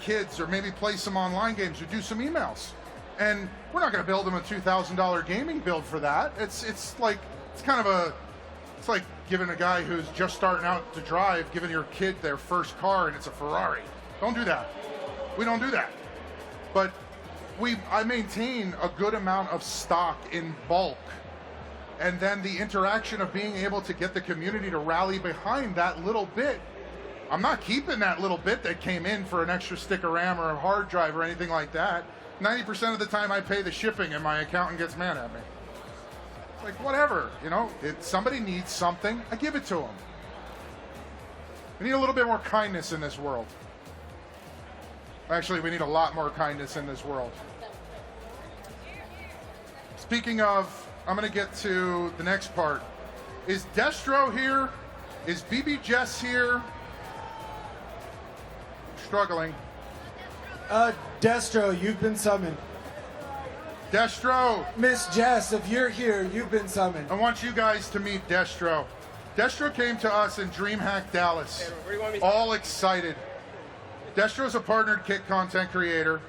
kids or maybe play some online games or do some emails. And we're not going to build them a $2,000 gaming build for that. It's like giving a guy who's just starting out to drive, giving your kid their first car and it's a Ferrari. Don't do that. We don't do that. But I maintain a good amount of stock in bulk. And then the interaction of being able to get the community to rally behind that little bit. I'm not keeping that little bit that came in for an extra stick of RAM or a hard drive or anything like that. 90% of the time I pay the shipping and my accountant gets mad at me. It's like, whatever, if somebody needs something, I give it to them. We need a little bit more kindness in this world. Actually, we need a lot more kindness in this world. Speaking of, I'm going to get to the next part. Is Destro here? Is BB Jess here? Struggling. Destro, you've been summoned. Destro, Miss Jess, if you're here, you've been summoned. I want you guys to meet Destro. Destro came to us in DreamHack Dallas, all excited. Destro's a partnered Kick content creator,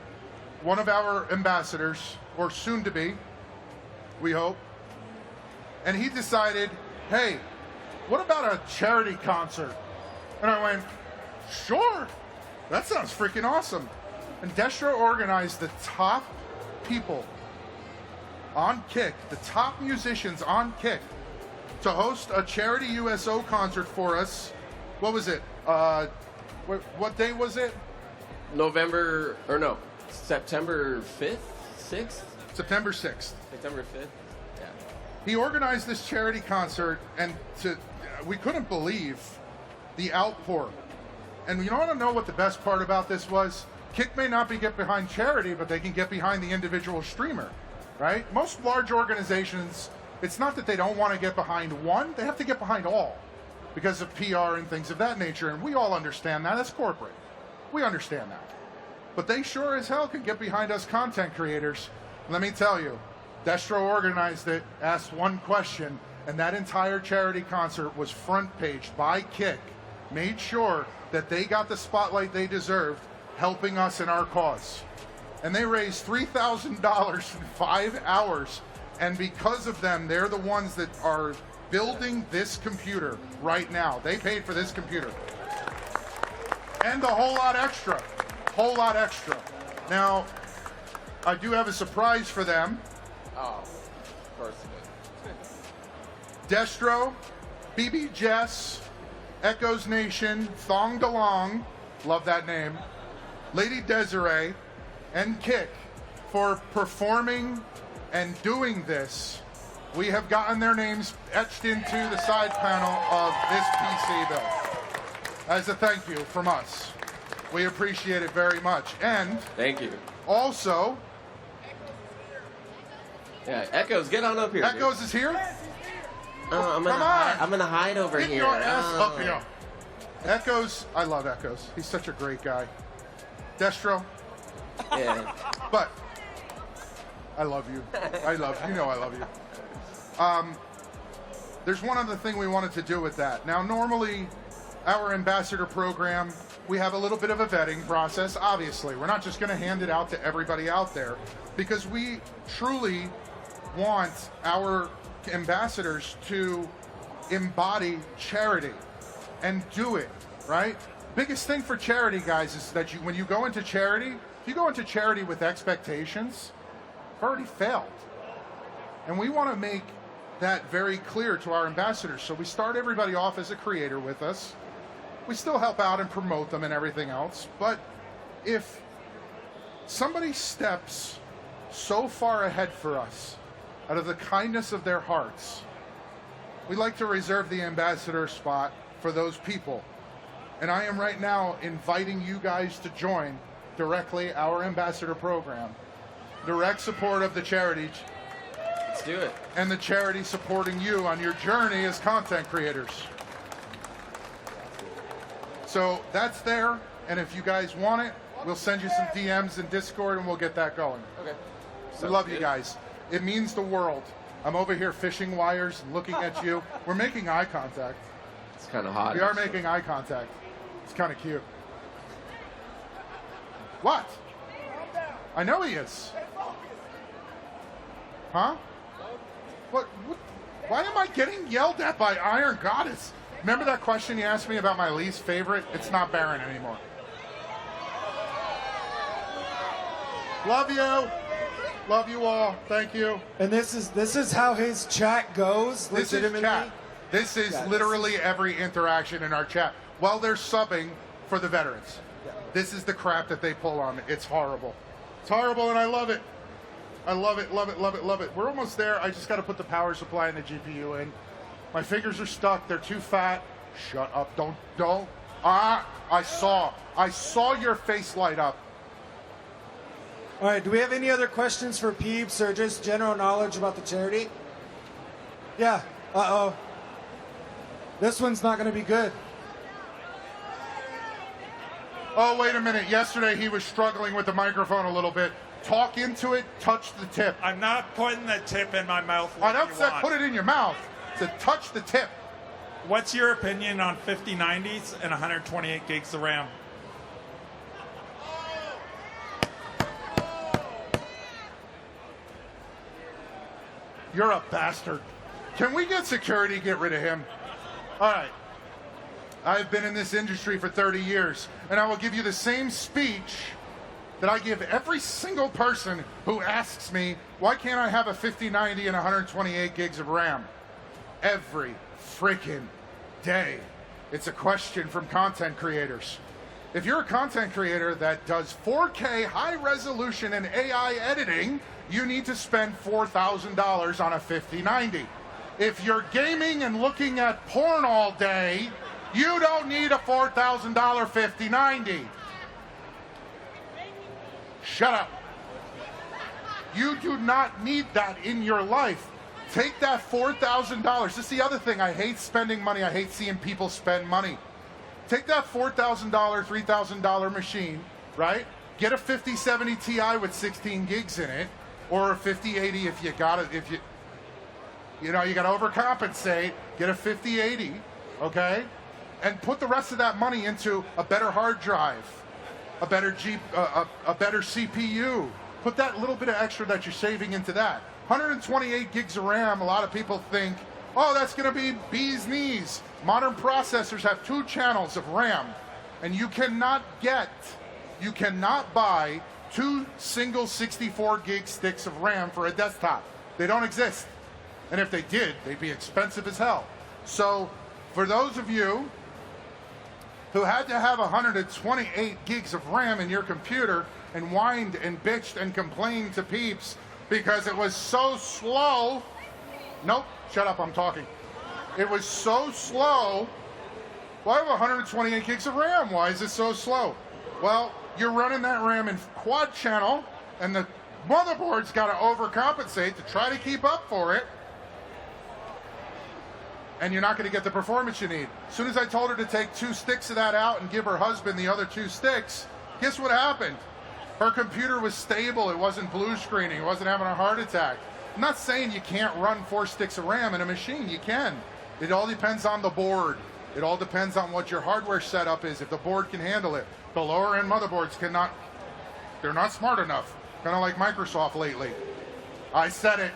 one of our ambassadors, or soon to be, we hope. And he decided, hey, what about a charity concert? And I went, sure, that sounds freaking awesome. And Destro organized the top people on Kick, the top musicians on Kick, to host a charity USO concert for us. What was it? What day was it? September 5th, 6th? September 6th. September 5th, yeah. He organized this charity concert, and we couldn't believe the outpour. And you want to know what the best part about this was? Kick may not be get behind charity, but they can get behind the individual streamer, right? Most large organizations, it's not that they don't want to get behind one, they have to get behind all because of PR and things of that nature, and we all understand that. That's corporate. We understand that. But they sure as hell can get behind us content creators. Let me tell you, Destro organized it, asked one question, and that entire charity concert was front paged by Kick, made sure that they got the spotlight they deserved, helping us in our cause. And they raised $3,000 in 5 hours. And because of them, they're the ones that are building this computer right now. They paid for this computer. And a whole lot extra. Whole lot extra. Now, I do have a surprise for them. Oh, of course it Destro, BB Jess, Echoes Nation, Thong DeLong, love that name, Lady Desiree, and Kick for performing and doing this. We have gotten their names etched into the side panel of this PC bill as a thank you from us. We appreciate it very much. And Thank you. also, Yeah, Echoes, get on up here. dude. Echoes is here. I'm Come on. I'm gonna hide over Get here. your ass Oh. up here. Echoes, I love Echoes. He's such a great guy. Destro, Yeah. but I love you. I love you. You know I love you. There's one other thing we wanted to do with that. Now, normally, our ambassador program, we have a little bit of a vetting process, obviously. We're not just going to hand it out to everybody out there because we truly want our ambassadors to embody charity and do it, right? Biggest thing for charity, guys, is that when you go into charity, if you go into charity with expectations, you've already failed. And we want to make that very clear to our ambassadors. So we start everybody off as a creator with us. We still help out and promote them and everything else. But if somebody steps so far ahead for us out of the kindness of their hearts, we like to reserve the ambassador spot for those people. And I am right now inviting you guys to join directly our ambassador program. Direct support of the charity Let's do it. and the charity supporting you on your journey as content creators. So that's there, and if you guys want it, we'll send you some DMs in Discord and we'll get that going. Okay. We love you guys. It means the world. I'm over here fishing wires and looking at you. We're making eye contact. It's kind of hot. We are making eye contact. It's kind of cute. What? I know he is. Huh? What? Why am I getting yelled at by Iron Goddess? Remember that question you asked me about my least favorite? It's not Baron anymore. Love you. Love you all. Thank you. And this is how his chat goes. This is legitimately. chat. This is literally every interaction in our chat while they're subbing for the veterans. This is the crap that they pull on. It's horrible. It's horrible, and I love it. I love it, love it, love it, love it. We're almost there. I just got to put the power supply and the GPU in. My fingers are stuck. They're too fat. Shut up. Don't. I saw your face light up. All right, do we have any other questions for Peeps or just general knowledge about the charity? Yeah, uh-oh. This one's not going to be good. Oh, wait a minute. Yesterday he was struggling with the microphone a little bit. Talk into it, touch the tip. I'm not putting the tip in my mouth. I Like don't you say want. put it in your mouth. To touch the tip. What's your opinion on 5090s and 128 gigs of RAM? You're a bastard. Can we get security? Get rid of him. All right. I've been in this industry for 30 years, and I will give you the same speech that I give every single person who asks me, why can't I have a 5090 and 128 gigs of RAM? Every freaking day. It's a question from content creators. If you're a content creator that does 4K high resolution and AI editing, you need to spend $4,000 on a 5090. If you're gaming and looking at porn all day, you don't need a $4,000 5090. Shut up. You do not need that in your life. Take that $4,000. This is the other thing. I hate spending money. I hate seeing people spend money. Take that $4,000, $3,000 machine, right? Get a 5070 Ti with 16 gigs in it, or a 5080 if you got it. If you got to overcompensate. Get a 5080, okay? And put the rest of that money into a better hard drive, a better a better CPU. Put that little bit of extra that you're saving into that. 128 gigs of RAM, a lot of people think, oh, that's going to be bee's knees. Modern processors have 2 channels of RAM, and you cannot buy 2 single 64 gig sticks of RAM for a desktop. They don't exist. And if they did, they'd be expensive as hell. So for those of you who had to have 128 gigs of RAM in your computer and whined and bitched and complained to Peeps because it was so slow. Nope, shut up, I'm talking. It was so slow. Why have 128 gigs of RAM? Why is it so slow? Well, you're running that RAM in quad channel, and the motherboard's got to overcompensate to try to keep up for it. And you're not going to get the performance you need. As soon as I told her to take 2 sticks of that out and give her husband the other 2 sticks, guess what happened? Her computer was stable. It wasn't blue screening. It wasn't having a heart attack. I'm not saying you can't run 4 sticks of RAM in a machine. You can. It all depends on the board. It all depends on what your hardware setup is, if the board can handle it. The lower end motherboards cannot. They're not smart enough. Kind of like Microsoft lately. I said it.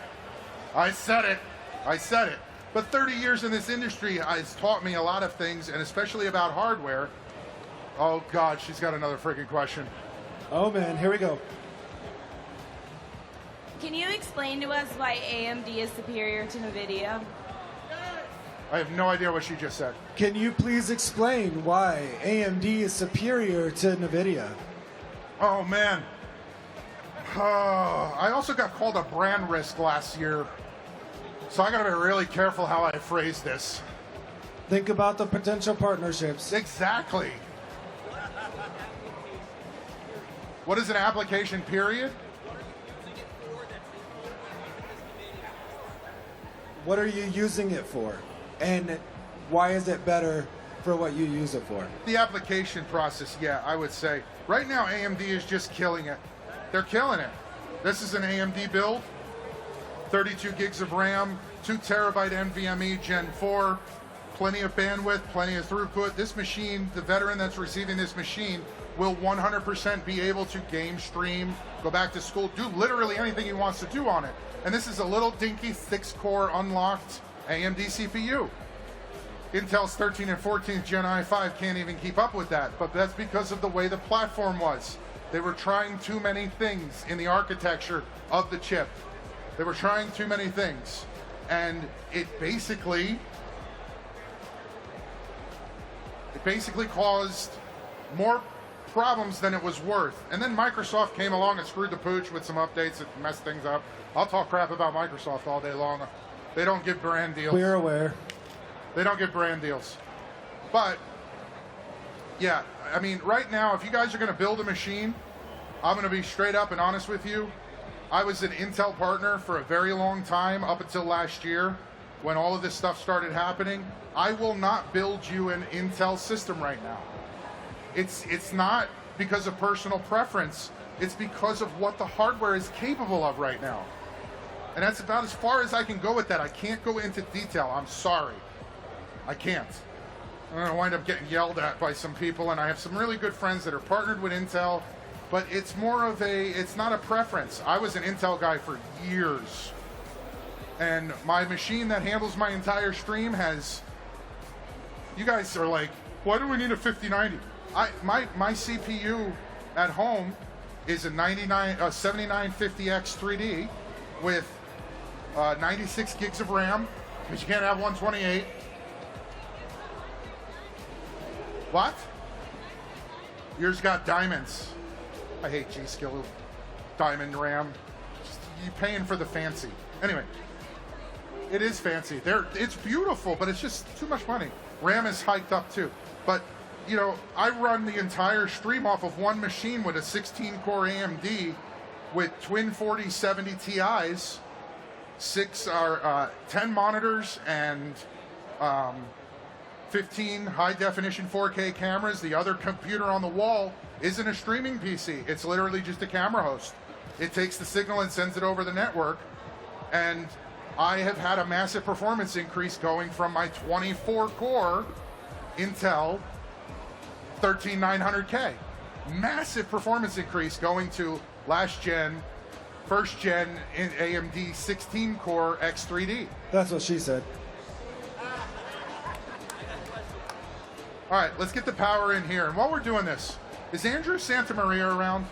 I said it. I said it. But 30 years in this industry has taught me a lot of things, and especially about hardware. Oh, God, she's got another freaking question. Oh, man, here we go. Can you explain to us why AMD is superior to NVIDIA? I have no idea what she just said. Can you please explain why AMD is superior to NVIDIA? Oh, man. I also got called a brand risk last year, so I got to be really careful how I phrase this. Think about the potential partnerships. Exactly. What is an application period? What are you using it for? And why is it better for what you use it for? The application process, yeah, I would say. Right now, AMD is just killing it. They're killing it. This is an AMD build. 32 gigs of RAM, 2 terabyte NVMe Gen 4, plenty of bandwidth, plenty of throughput. This machine, the veteran that's receiving this machine, will 100% be able to game stream, go back to school, do literally anything he wants to do on it. And this is a little dinky 6-core unlocked AMD CPU. Intel's 13 and 14th Gen i5 can't even keep up with that, but that's because of the way the platform was. They were trying too many things in the architecture of the chip. They were trying too many things, and it basically caused more problems than it was worth. And then Microsoft came along and screwed the pooch with some updates that messed things up. I'll talk crap about Microsoft all day long. They don't give brand deals. We're aware. They don't give brand deals. But, yeah, I mean, right now, if you guys are going to build a machine, I'm going to be straight up and honest with you. I was an Intel partner for a very long time, up until last year, when all of this stuff started happening. I will not build you an Intel system right now. It's not because of personal preference. It's because of what the hardware is capable of right now. And that's about as far as I can go with that. I can't go into detail. I'm sorry. I can't. I'm going to wind up getting yelled at by some people, and I have some really good friends that are partnered with Intel, but it's more of it's not a preference. I was an Intel guy for years, and my machine that handles my entire stream has, you guys are like, why do we need a 5090? My CPU at home is a 7950X 3D with 96 gigs of RAM, because you can't have 128. What? Yours got diamonds. I hate G-Skill diamond RAM. Just, you paying for the fancy. Anyway, it is fancy. It's beautiful, but it's just too much money. RAM is hiked up too. But, you know, I run the entire stream off of one machine with a 16-core AMD with twin 4070 Ti's, 10 monitors, and 15 high-definition 4K cameras. The other computer on the wall isn't a streaming PC. It's literally just a camera host. It takes the signal and sends it over the network. And I have had a massive performance increase going from my 24-core Intel 13900K. Massive performance increase going to first gen AMD 16-core X3D. That's what she said. All right, let's get the power in here. And while we're doing this, is Andrew Santamaria around?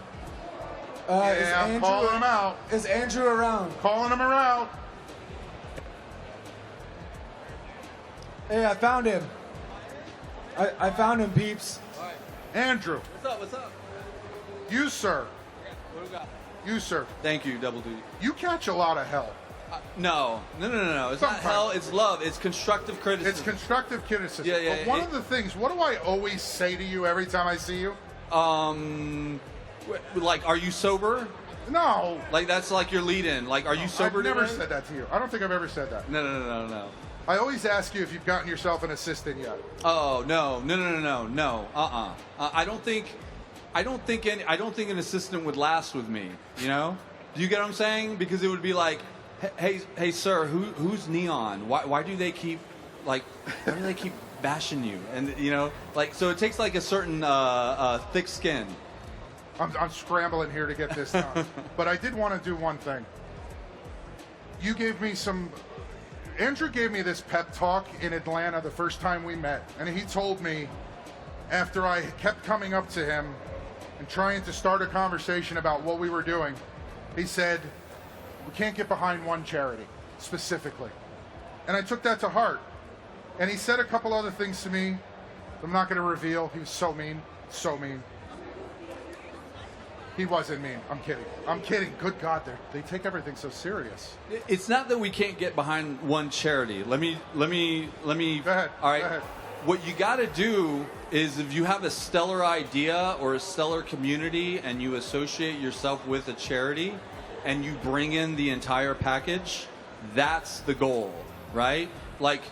Yeah, I'm calling him out. Is Andrew around? Calling him around. Hey, I found him. I found him, peeps. Andrew. What's up? You, sir. What do we got? You, sir. Thank you, Double Duty. You catch a lot of hell. No. It's Sometimes. not hell. It's love. It's constructive criticism. It's constructive criticism. Yeah. But one of the things, what do I always say to you every time I see you? Like, are you sober? No. Like, that's like your lead-in. Like, are you sober I've never today? said that to you. I don't think I've ever said that. No. I always ask you if you've gotten yourself an assistant yet. Oh, no. I don't think an assistant would last with me, you know? Do you get what I'm saying? Because it would be like, hey, sir, who's Neon? Why do they keep bashing you? And, you know, like, so it takes like a certain thick skin. I'm scrambling here to get this done. But I did want to do one thing. Andrew gave me this pep talk in Atlanta the first time we met. And he told me, after I kept coming up to him and trying to start a conversation about what we were doing, he said, we can't get behind one charity, specifically. And I took that to heart. And he said a couple other things to me I'm not going to reveal. He was so mean. He wasn't mean. I'm kidding. Good God, they take everything so serious. It's not that we can't get behind one charity. Let me. Go ahead. All right. Go ahead. What you got to do is, if you have a stellar idea or a stellar community and you associate yourself with a charity and you bring in the entire package, that's the goal, right? Like,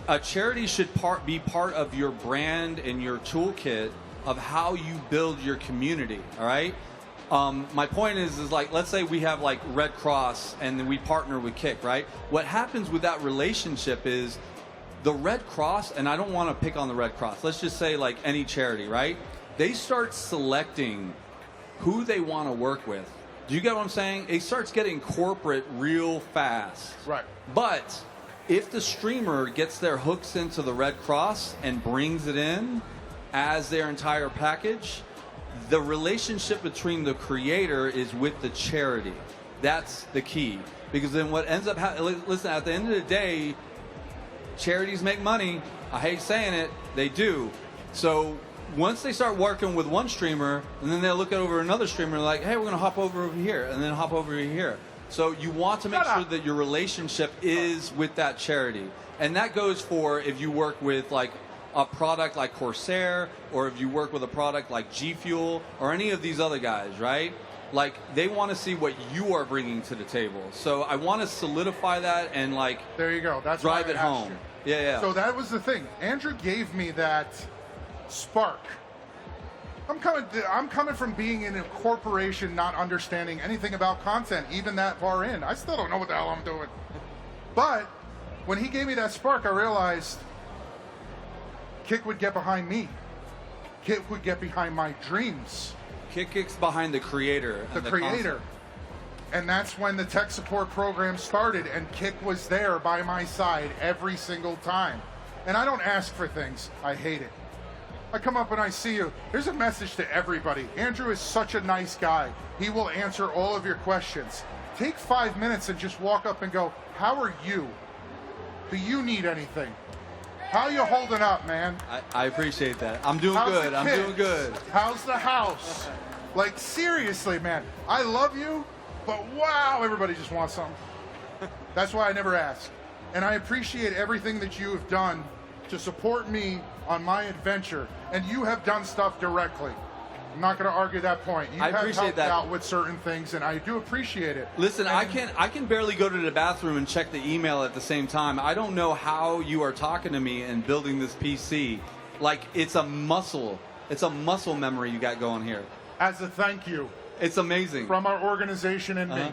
a charity should be part of your brand and your toolkit of how you build your community, all right? My point is like, let's say we have like Red Cross and then we partner with Kick, right? What happens with that relationship is the Red Cross, and I don't want to pick on the Red Cross, let's just say like any charity, right? They start selecting who they want to work with. Do you get what I'm saying? It starts getting corporate real fast. Right. But if the streamer gets their hooks into the Red Cross and brings it in as their entire package, the relationship between the creator is with the charity. That's the key. Because then what ends up happening, listen, at the end of the day, charities make money. I hate saying it, they do. So once they start working with one streamer, and then they'll look over another streamer and like, hey, we're going to hop over here, and then hop over here. So you want to make sure that your relationship is with that charity. And that goes for if you work with like a product like Corsair, or if you work with a product like G Fuel, or any of these other guys, right? Like, they want to see what you are bringing to the table. So I want to solidify that and, like, there you go. That's drive why I it asked home. you. Yeah. So that was the thing. Andrew gave me that spark. I'm coming from being in a corporation, not understanding anything about content, even that far in. I still don't know what the hell I'm doing. But when he gave me that spark, I realized Kick would get behind me. Kick would get behind my dreams. Kick's behind the creator. The creator. And that's when the tech support program started, and Kick was there by my side every single time. And I don't ask for things. I hate it. I come up and I see you. Here's a message to everybody. Andrew is such a nice guy. He will answer all of your questions. Take 5 minutes and just walk up and go, how are you? Do you need anything? How you holding up, man? I appreciate that. I'm doing How's good. the I'm kids? doing good. How's the house? Like, seriously, man. I love you, but wow, everybody just wants something. That's why I never ask. And I appreciate everything that you have done to support me on my adventure. And you have done stuff directly. I'm not going to argue that point. You have helped out with certain things, and I do appreciate it. Listen, I can barely go to the bathroom and check the email at the same time. I don't know how you are talking to me and building this PC. Like, it's a muscle. It's a muscle memory you got going here. As a thank you. It's amazing. From our organization and me.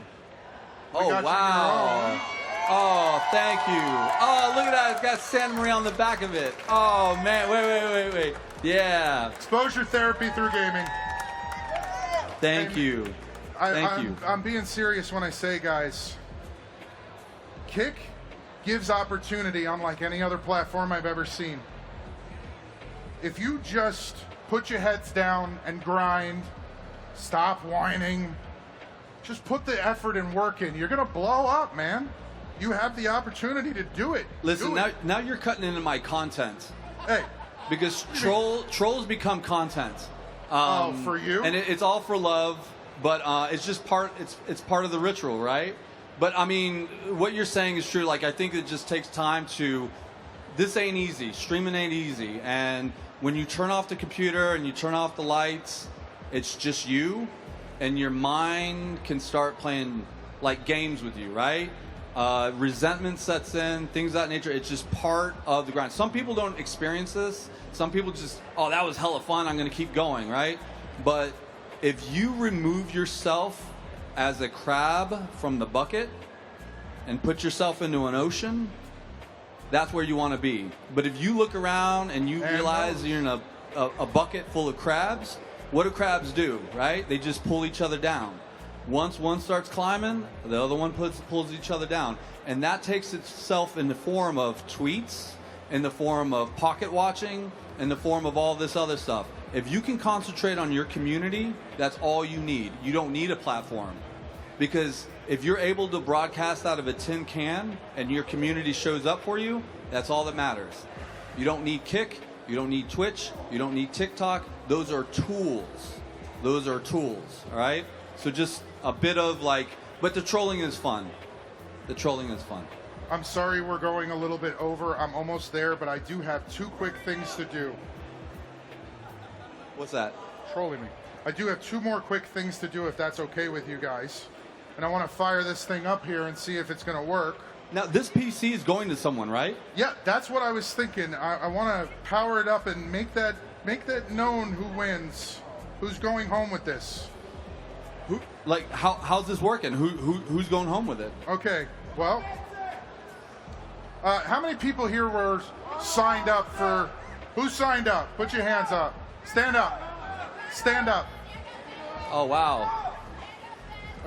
Oh, wow. Oh, thank you. Oh, look at that. It's got Santa Maria on the back of it. Oh, man. Wait. Yeah. Exposure therapy through gaming. Thank you. Thank you. I'm being serious when I say, guys, Kick gives opportunity unlike any other platform I've ever seen. If you just put your heads down and grind, stop whining, just put the effort and work in, you're going to blow up, man. You have the opportunity to do it. Listen, now you're cutting into my content. Hey. Because trolls become content. For you? And it's all for love, but it's just it's part of the ritual, right? But I mean, what you're saying is true. Like, I think it just takes time this ain't easy. Streaming ain't easy. And when you turn off the computer and you turn off the lights, it's just you, and your mind can start playing like games with you, right? Resentment sets in, things of that nature. It's just part of the grind. Some people don't experience this. Some people just, oh, that was hella fun, I'm going to keep going, right? But if you remove yourself as a crab from the bucket and put yourself into an ocean, that's where you want to be. But if you look around and you realize you're in a bucket full of crabs, what do crabs do, right? They just pull each other down. Once one starts climbing, the other one pulls each other down. And that takes itself in the form of tweets, in the form of pocket watching, in the form of all this other stuff. If you can concentrate on your community, that's all you need. You don't need a platform. Because if you're able to broadcast out of a tin can and your community shows up for you, that's all that matters. You don't need Kick, you don't need Twitch, you don't need TikTok. Those are tools. Those are tools, all right? So just a bit of but the trolling is fun. The trolling is fun. I'm sorry we're going a little bit over. I'm almost there, but I do have 2 quick things to do. What's that? Trolling me. I do have 2 more quick things to do if that's okay with you guys. And I want to fire this thing up here and see if it's going to work. Now, this PC is going to someone, right? Yeah, that's what I was thinking. I want to power it up and make that known who wins, who's going home with this. How's this working? Who's going home with it? Okay, well, how many people here were signed up for? Who signed up? Put your hands up. Stand up. Stand up. Oh wow.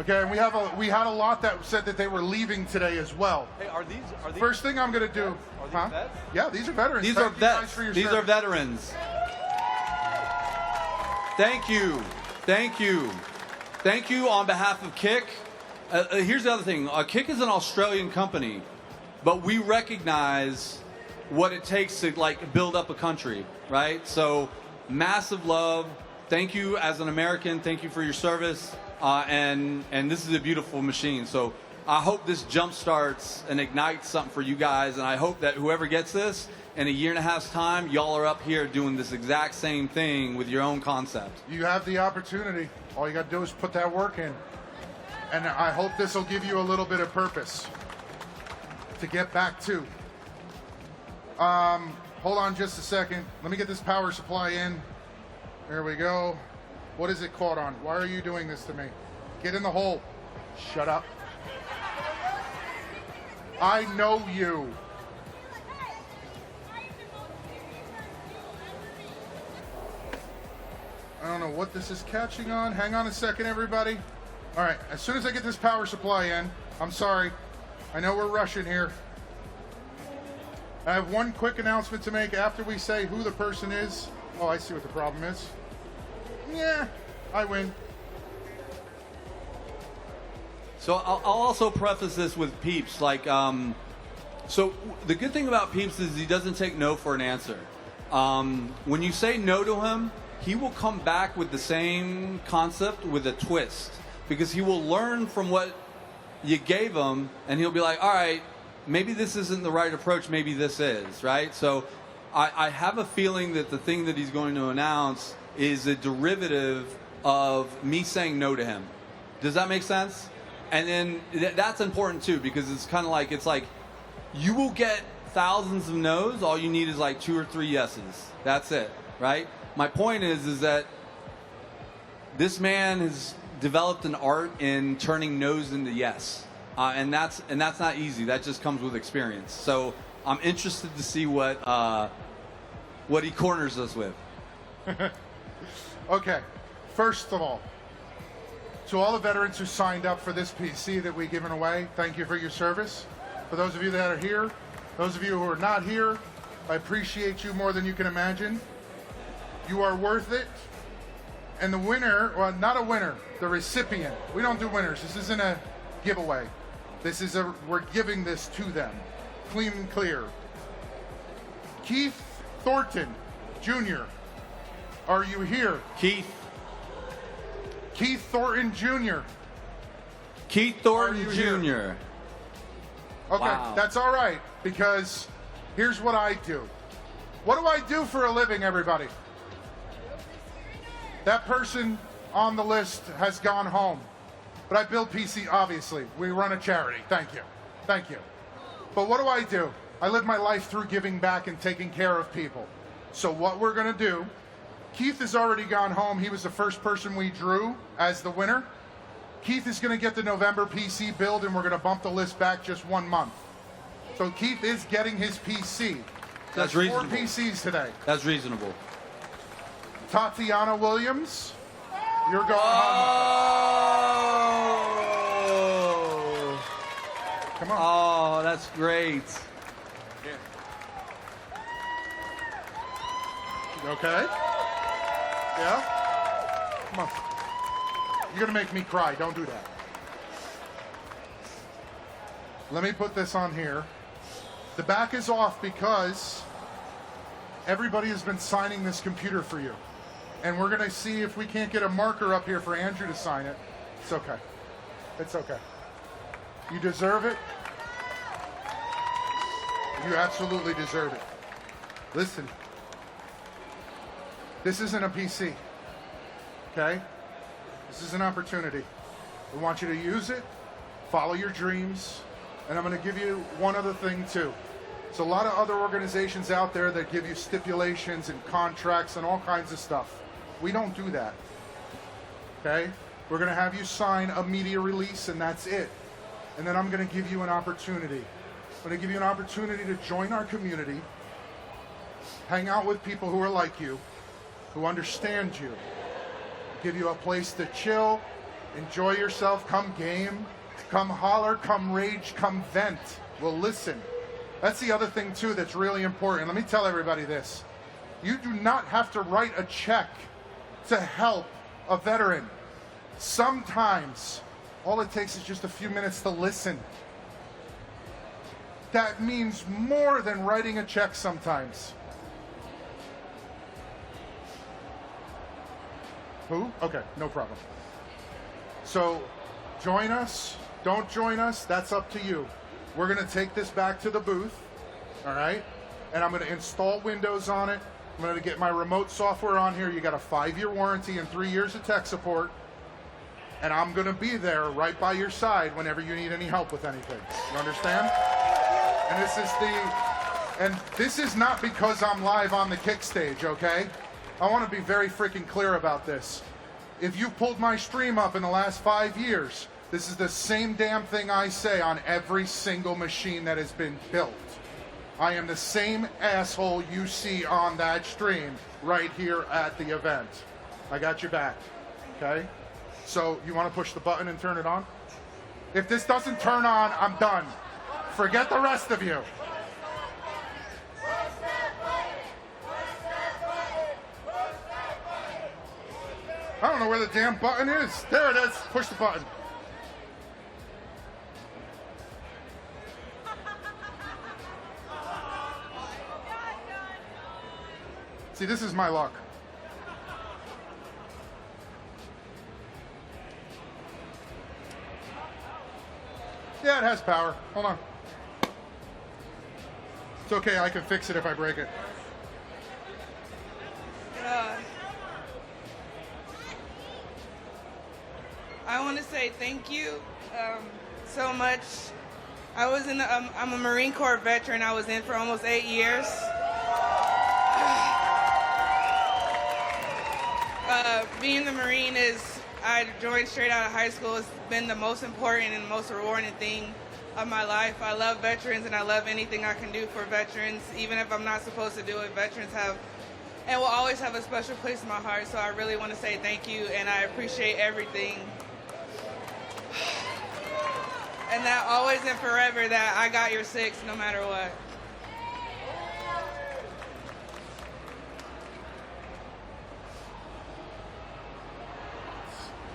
Okay, and we had a lot that said that they were leaving today as well. Hey, are these First thing I'm going to do? Are these vets? Yeah, these are veterans. These Thank are you guys vets. for your These service. are veterans. Thank you. Thank you. Thank you on behalf of Kick. Here's the other thing. Kick is an Australian company, but we recognize what it takes to build up a country, right? So massive love. Thank you as an American. Thank you for your service. And this is a beautiful machine. So I hope this jump starts and ignites something for you guys. And I hope that whoever gets this in a year and a half's time, y'all are up here doing this exact same thing with your own concept. You have the opportunity. All you got to do is put that work in. And I hope this will give you a little bit of purpose to get back to. Hold on just a second. Let me get this power supply in. There we go. What is it caught on? Why are you doing this to me? Get in the hole. Shut up. I know you. I don't know what this is catching on. Hang on a second, everybody. All right, as soon as I get this power supply in, I'm sorry. I know we're rushing here. I have one quick announcement to make after we say who the person is. Oh, I see what the problem is. Yeah, I win. So I'll also preface this with Peeps. Like, so the good thing about Peeps is he doesn't take no for an answer. When you say no to him, he will come back with the same concept with a twist, because he will learn from what you gave him, and he'll be like, all right, maybe this isn't the right approach, maybe this is, right? So I have a feeling that the thing that he's going to announce is a derivative of me saying no to him. Does that make sense? And then that's important too, because it's kind of like, it's like you will get thousands of no's, all you need is like 2 or 3 yeses. That's it, right? My point is that this man has developed an art in turning no's into yes. And that's not easy. That just comes with experience. So I'm interested to see what he corners us with. Okay, first of all, to all the veterans who signed up for this PC that we've given away, thank you for your service. For those of you that are here, those of you who are not here, I appreciate you more than you can imagine. You are worth it. And the winner, well, not a winner, the recipient. We don't do winners. This isn't a giveaway. We're giving this to them, clean and clear. Keith Thornton, Jr. Are you here? Keith Thornton, Jr. Keith Thornton, Are you Jr. here? Okay, Wow. That's all right, because here's what I do. What do I do for a living, everybody? That person on the list has gone home. But I build PC, obviously. We run a charity. Thank you. Thank you. But what do? I live my life through giving back and taking care of people. So what we're going to do, Keith has already gone home. He was the first person we drew as the winner. Keith is going to get the November PC build, and we're going to bump the list back just 1 month. So Keith is getting his PC. That's There's reasonable. 4 PCs today. That's reasonable. Tatiana Williams, you're going Oh! home. Come on. Oh, that's great. You okay? Yeah? Come on. You're going to make me cry. Don't do that. Let me put this on here. The back is off because everybody has been signing this computer for you. And we're going to see if we can't get a marker up here for Andrew to sign it. It's okay. It's okay. You deserve it. You absolutely deserve it. Listen. This isn't a PC. Okay? This is an opportunity. We want you to use it, follow your dreams, and I'm going to give you one other thing too. There's a lot of other organizations out there that give you stipulations and contracts and all kinds of stuff. We don't do that. Okay? We're going to have you sign a media release, and that's it. And then I'm going to give you an opportunity. I'm going to give you an opportunity to join our community, hang out with people who are like you, who understand you, give you a place to chill, enjoy yourself, come game, come holler, come rage, come vent. We'll listen. That's the other thing too that's really important. Let me tell everybody this. You do not have to write a check to help a veteran. Sometimes all it takes is just a few minutes to listen. That means more than writing a check sometimes. Who? Okay, no problem. So, join us. Don't join us. That's up to you. We're going to take this back to the booth. All right? and I'm going to install Windows on it. I'm going to get my remote software on here. You got a 5-year warranty and 3 years of tech support. And I'm going to be there right by your side whenever you need any help with anything. You understand? And this is not because I'm live on the kick stage, okay? I want to be very freaking clear about this. If you've pulled my stream up in the last 5 years, this is the same damn thing I say on every single machine that has been built. I am the same asshole you see on that stream right here at the event. I got your back, okay? So you want to push the button and turn it on? If this doesn't turn on, I'm done. Forget the rest of you. I don't know where the damn button is. There it is. Push the button. See, this is my luck. Yeah, it has power. Hold on. It's okay, I can fix it if I break it. I want to say thank you so much. I'm a Marine Corps veteran. I was in for almost 8 years. Being the Marine I joined straight out of high school. It's been the most important and most rewarding thing of my life. I love veterans and I love anything I can do for veterans. Even if I'm not supposed to do it, veterans have and will always have a special place in my heart. So I really want to say thank you and I appreciate everything. And that always and forever that I got your 6 no matter what.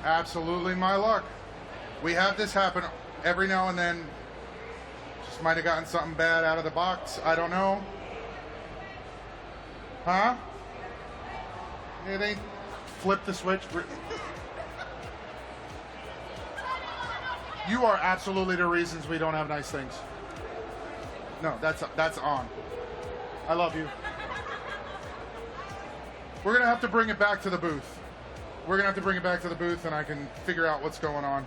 Absolutely my luck. We have this happen every now and then. Just might have gotten something bad out of the box. I don't know. Huh? Yeah, they flipped the switch. You are absolutely the reasons we don't have nice things. No, that's on. I love you. We're going to have to bring it back to the booth. We're going to have to bring it back to the booth and I can figure out what's going on.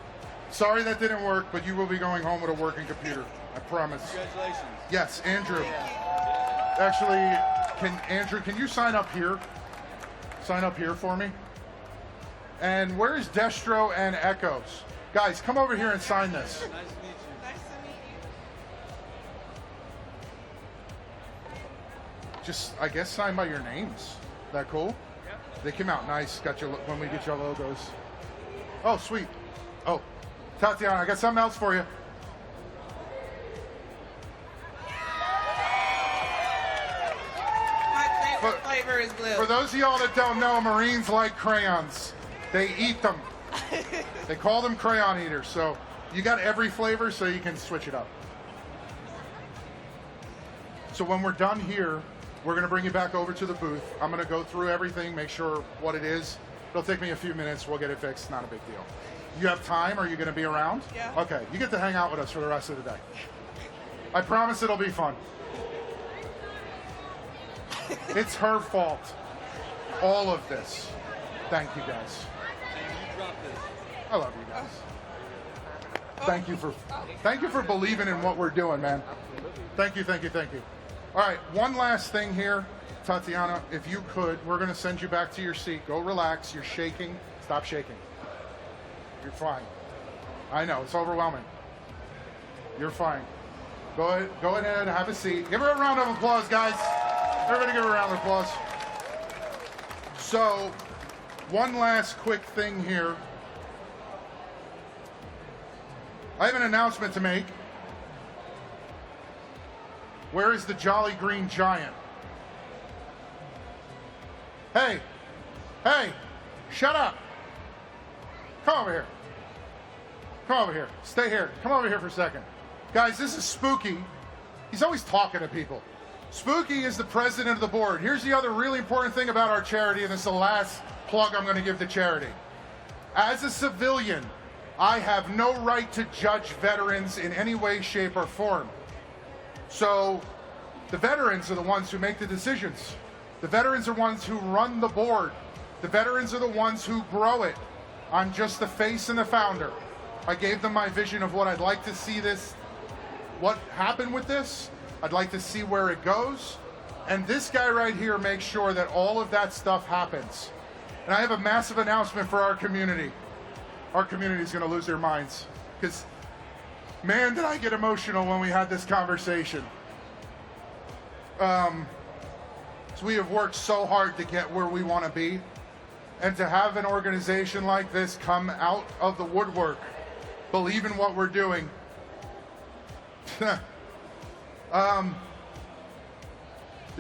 Sorry that didn't work, but you will be going home with a working computer. I promise. Congratulations. Yes, Andrew. Actually, Andrew, can you sign up here? Sign up here for me. And where's Destro and Echoes? Guys, come over here and sign this. Nice to meet you. Nice to meet you. Just, I guess, sign by your names. That cool? Yep. They came out nice. Got your when we get your logos. Oh, sweet. Oh, Tatiana, I got something else for you. My favorite flavor is blue. For those of y'all that don't know, Marines like crayons. They eat them. They call them crayon eaters. So you got every flavor, so you can switch it up. So when we're done here, we're going to bring you back over to the booth. I'm going to go through everything, make sure what it is. It'll take me a few minutes. We'll get it fixed. Not a big deal. You have time? Are you going to be around? Yeah. Okay. You get to hang out with us for the rest of the day. I promise it'll be fun. It's her fault. All of this. Thank you, guys. I love you guys. Thank you for believing in what we're doing, man. Thank you. All right, one last thing here. Tatiana, if you could, we're going to send you back to your seat. Go relax. You're shaking. Stop shaking. You're fine. I know, it's overwhelming. You're fine. Go ahead, have a seat. Give her a round of applause, guys. Everybody give her a round of applause. So, one last quick thing here. I have an announcement to make. Where is the Jolly Green Giant? Hey, shut up. Come over here. Stay here. Come over here for a second. Guys, this is Spooky. He's always talking to people. Spooky is the president of the board. Here's the other really important thing about our charity, and this is the last plug I'm going to give to charity. As a civilian, I have no right to judge veterans in any way, shape, or form. So The veterans are the ones who make the decisions. The veterans are ones who run the board. The veterans are the ones who grow it. I'm just the face and the founder. I gave them my vision of what I'd like to see what happened with this. I'd like to see where it goes. And this guy right here makes sure that all of that stuff happens. And I have a massive announcement for our community. Our community is going to lose their minds. Because, man, did I get emotional when we had this conversation. So we have worked so hard to get where we want to be. And to have an organization like this come out of the woodwork, believe in what we're doing. The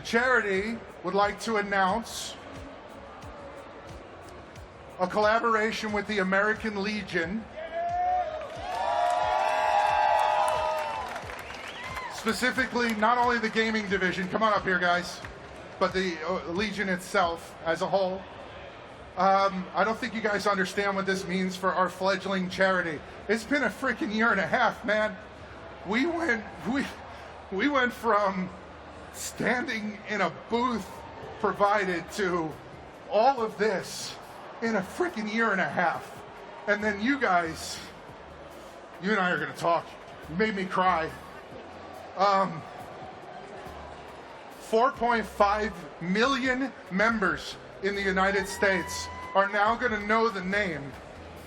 charity would like to announce a collaboration with the American Legion, specifically not only the gaming division, come on up here guys, but the Legion itself as a whole. I don't think you guys understand what this means for our fledgling charity. It's been a freaking year and a half, man. We went from standing in a booth provided to all of this in a freaking year and a half. And then you guys, you and I are going to talk. You made me cry. 4.5 million members in the United States are now going to know the name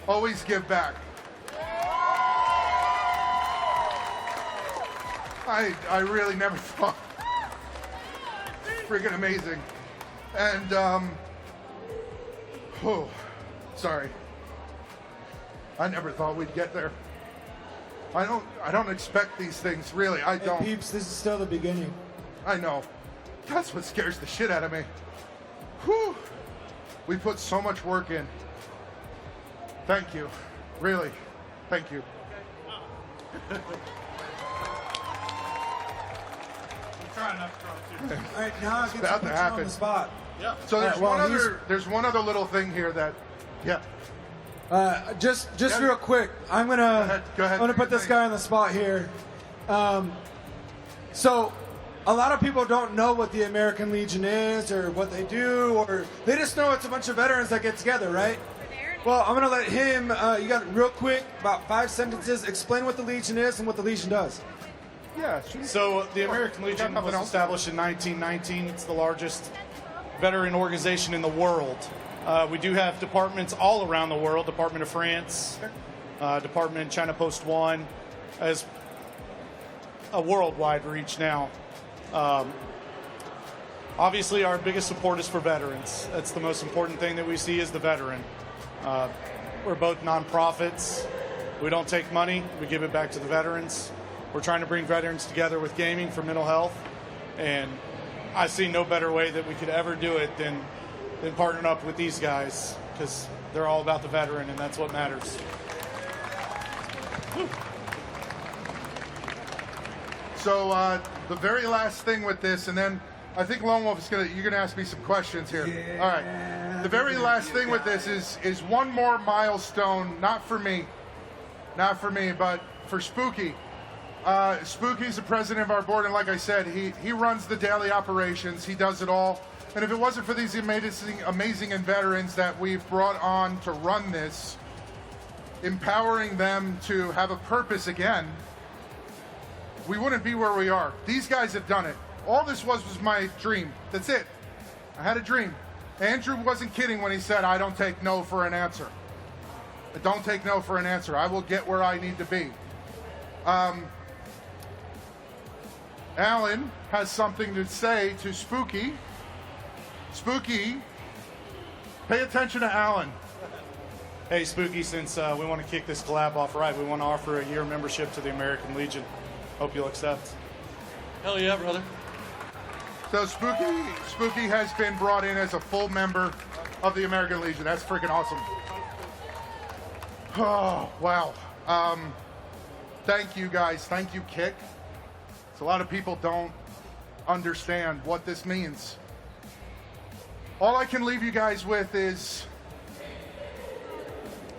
Always Give Back. I really never thought. Freaking amazing. And oh, sorry. I never thought we'd get there. I don't expect these things, really. I don't. Hey, peeps, this is still the beginning. I know. That's what scares the shit out of me. Whew. We put so much work in. Thank you. Really. Thank you. Trying not to drop too. All right, now I It's get about to to put you on happen. the spot. Yeah. So there's All right, there's one other little thing here that, yeah. Just Yeah. real quick, I'm gonna Go ahead. I'm gonna put this guy on the spot here. So, a lot of people don't know what the American Legion is or what they do, or they just know it's a bunch of veterans that get together, right? Well, I'm gonna let him. You got real quick, about 5 sentences. Explain what the Legion is and what the Legion does. Yeah. So the American Legion nothing was else? established in 1919. It's the largest veteran organization in the world. We do have departments all around the world. Department of France, Department in China Post 1, as a worldwide reach now. Obviously, our biggest support is for veterans. That's the most important thing that we see is the veteran. We're both nonprofits. We don't take money. We give it back to the veterans. We're trying to bring veterans together with gaming for mental health. And I see no better way that we could ever do it than partnering up with these guys, because they're all about the veteran, and that's what matters. So the very last thing with this, and then I think Lone Wolf you're gonna ask me some questions here. Yeah. All right. The very last thing with this is one more milestone, not for me, but for Spooky. Spooky's the president of our board, and like I said, he runs the daily operations. He does it all. And if it wasn't for these amazing veterans that we've brought on to run this, empowering them to have a purpose again, we wouldn't be where we are. These guys have done it. All this was my dream. That's it. I had a dream. Andrew wasn't kidding when he said, I don't take no for an answer. I don't take no for an answer. I will get where I need to be. Alan has something to say to Spooky. Spooky, pay attention to Alan. Hey, Spooky, since we want to kick this collab off right, we want to offer a year membership to the American Legion. Hope you'll accept. Hell yeah, brother. So Spooky has been brought in as a full member of the American Legion. That's freaking awesome. Oh, wow. Thank you, guys. Thank you, Kick. So a lot of people don't understand what this means. All I can leave you guys with is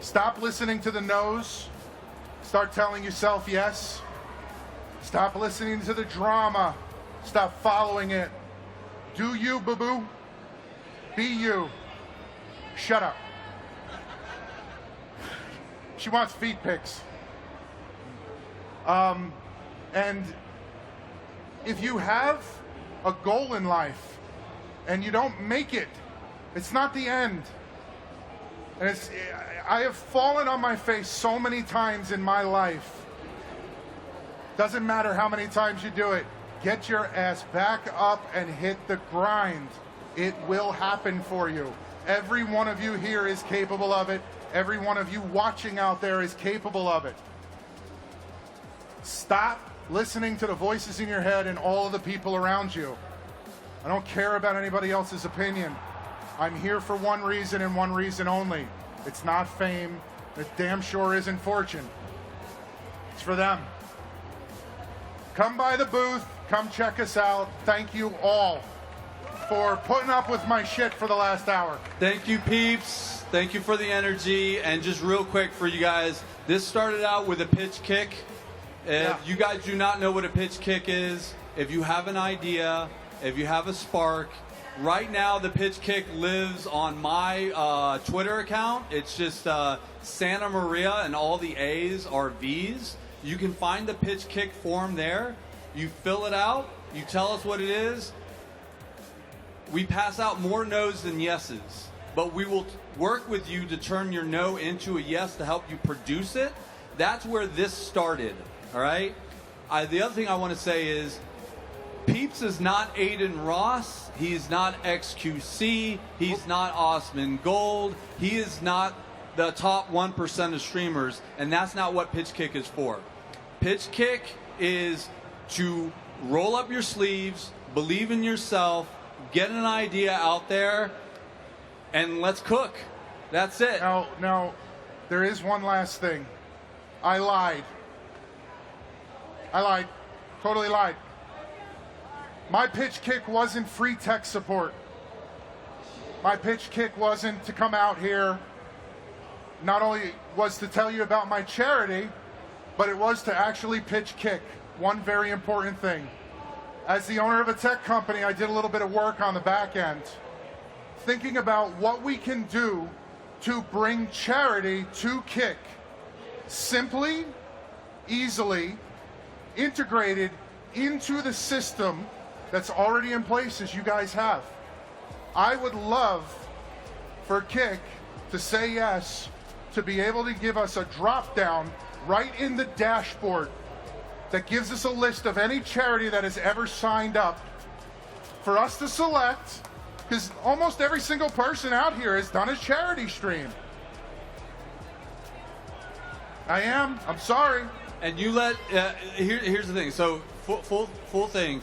stop listening to the no's. Start telling yourself yes. Stop listening to the drama. Stop following it. Do you, boo-boo. Be you. Shut up. She wants feet pics. And if you have a goal in life and you don't make it, it's not the end. And I have fallen on my face so many times in my life. Doesn't matter how many times you do it. Get your ass back up and hit the grind. It will happen for you. Every one of you here is capable of it. Every one of you watching out there is capable of it. Stop listening to the voices in your head and all of the people around you. I don't care about anybody else's opinion. I'm here for one reason and one reason only. It's not fame. It damn sure isn't fortune. It's for them. Come by the booth. Come check us out. Thank you all for putting up with my shit for the last hour. Thank you, peeps. Thank you for the energy. And just real quick for you guys, this started out with a pitch kick. If you guys do not know what a pitch kick is, if you have an idea, if you have a spark, right now the pitch kick lives on my Twitter account. It's just Santa Maria, and all the A's are V's. You can find the pitch kick form there. You fill it out. You tell us what it is. We pass out more no's than yeses, but we will work with you to turn your no into a yes to help you produce it. That's where this started, all right? The other thing I want to say is Peeps is not Aiden Ross. He's not XQC. He's not Osman Gold. He is not the top 1% of streamers, and that's not what Pitch Kick is for. Pitch Kick is to roll up your sleeves, believe in yourself, get an idea out there, and let's cook. That's it. Now, there is one last thing. I lied. Totally lied. My pitch kick wasn't free tech support. My pitch kick wasn't to come out here. Not only was to tell you about my charity, but it was to actually pitch kick. One very important thing. As the owner of a tech company, I did a little bit of work on the back end, thinking about what we can do to bring charity to Kick. Simply, easily, integrated into the system that's already in place as you guys have. I would love for Kick to say yes, to be able to give us a drop down right in the dashboard that gives us a list of any charity that has ever signed up for us to select, because almost every single person out here has done a charity stream. I'm sorry. And you let, here's the thing. So full thing.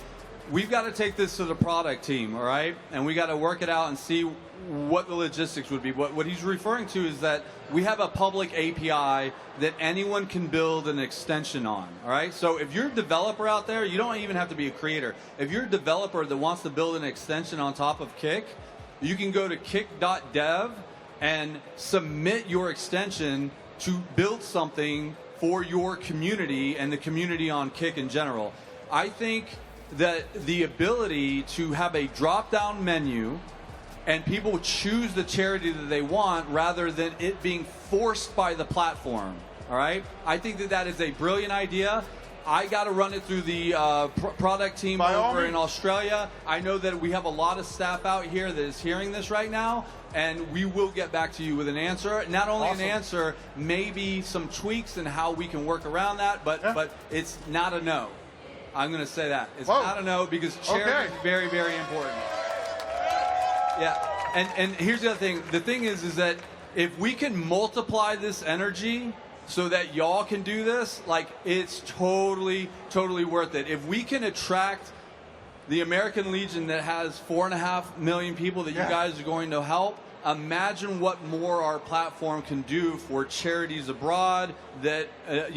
We've got to take this to the product team, all right? And we got to work it out and see what the logistics would be. What he's referring to is that we have a public API that anyone can build an extension on, all right? So if you're a developer out there, you don't even have to be a creator. If you're a developer that wants to build an extension on top of Kick, you can go to kick.dev and submit your extension to build something for your community and the community on Kick in general. I think that the ability to have a drop-down menu and people choose the charity that they want rather than it being forced by the platform, all right? I think that that is a brilliant idea. I got to run it through the product team over in Australia. I know that we have a lot of staff out here that is hearing this right now, and we will get back to you with an answer. Not only an answer, maybe some tweaks and how we can work around that, but it's not a no. I'm going to say that. It's not a no because charity is very, very important. Yeah, and here's the other thing. The thing is that if we can multiply this energy so that y'all can do this, like, it's totally worth it. If we can attract the American Legion that has 4.5 million people that you guys are going to help, imagine what more our platform can do for charities abroad that that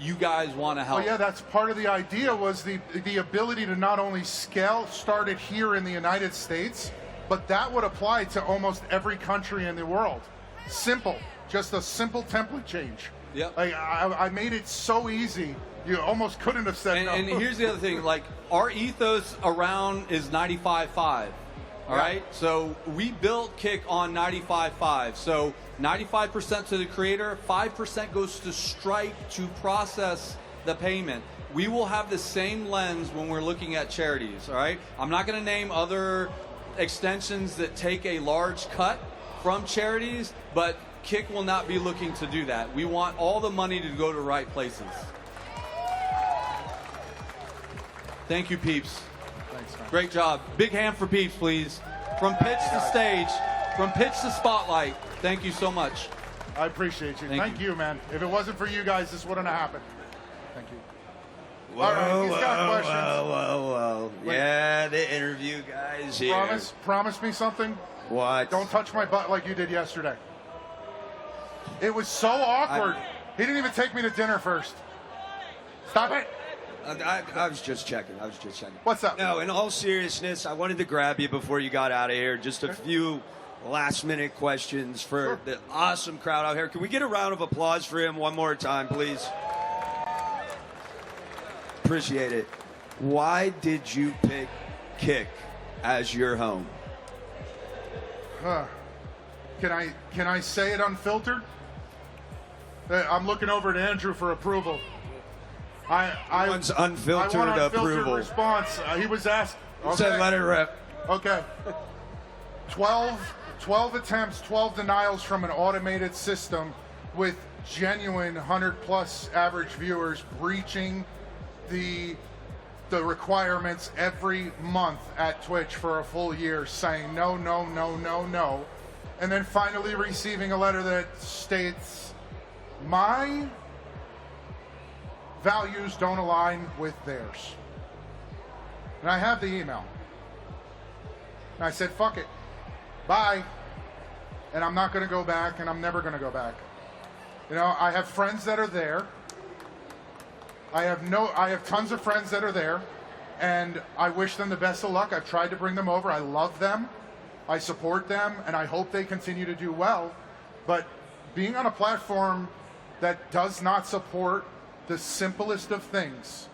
you guys want to help. Well, yeah, that's part of the idea, was the ability to not only scale, start it here in the United States, but that would apply to almost every country in the world. Simple, just a simple template change. Yep. Like I made it so easy. You almost couldn't have said no. And here's the other thing, like our ethos around is 95.5. All right, so we built Kick on 95.5. So 95% to the creator, 5% goes to Stripe to process the payment. We will have the same lens when we're looking at charities. All right, I'm not going to name other extensions that take a large cut from charities, but Kick will not be looking to do that. We want all the money to go to right places. Thank you, Peeps. Thanks, man. Great job. Big hand for Peeps, please. From pitch to stage, from pitch to spotlight. Thank you so much. I appreciate you. Thank you, man. If it wasn't for you guys, this wouldn't have happened. Thank you. Whoa, all right, he's got questions. Whoa. Yeah, the interview guys here. Promise me something. What? Don't touch my butt like you did yesterday. It was so awkward. He didn't even take me to dinner first. Stop it. I was just checking. What's up? No, in all seriousness, I wanted to grab you before you got out of here. Just a few last-minute questions for the awesome crowd out here. Can we get a round of applause for him one more time, please? Appreciate it. Why did you pick Kick as your home? Can I say it unfiltered? I'm looking over at Andrew for approval. I want unfiltered approval. Response. He was asked. Okay. Said let it rip. Okay. 12 attempts, 12 denials from an automated system with genuine 100+ average viewers breaching the requirements every month at Twitch for a full year, saying no, and then finally receiving a letter that states my values don't align with theirs. And I have the email. And I said, fuck it. Bye. And I'm not going to go back, and I'm never going to go back. You know, I have friends that are there. I have tons of friends that are there, and I wish them the best of luck. I've tried to bring them over. I love them. I support them, and I hope they continue to do well. But being on a platform that does not support the simplest of things,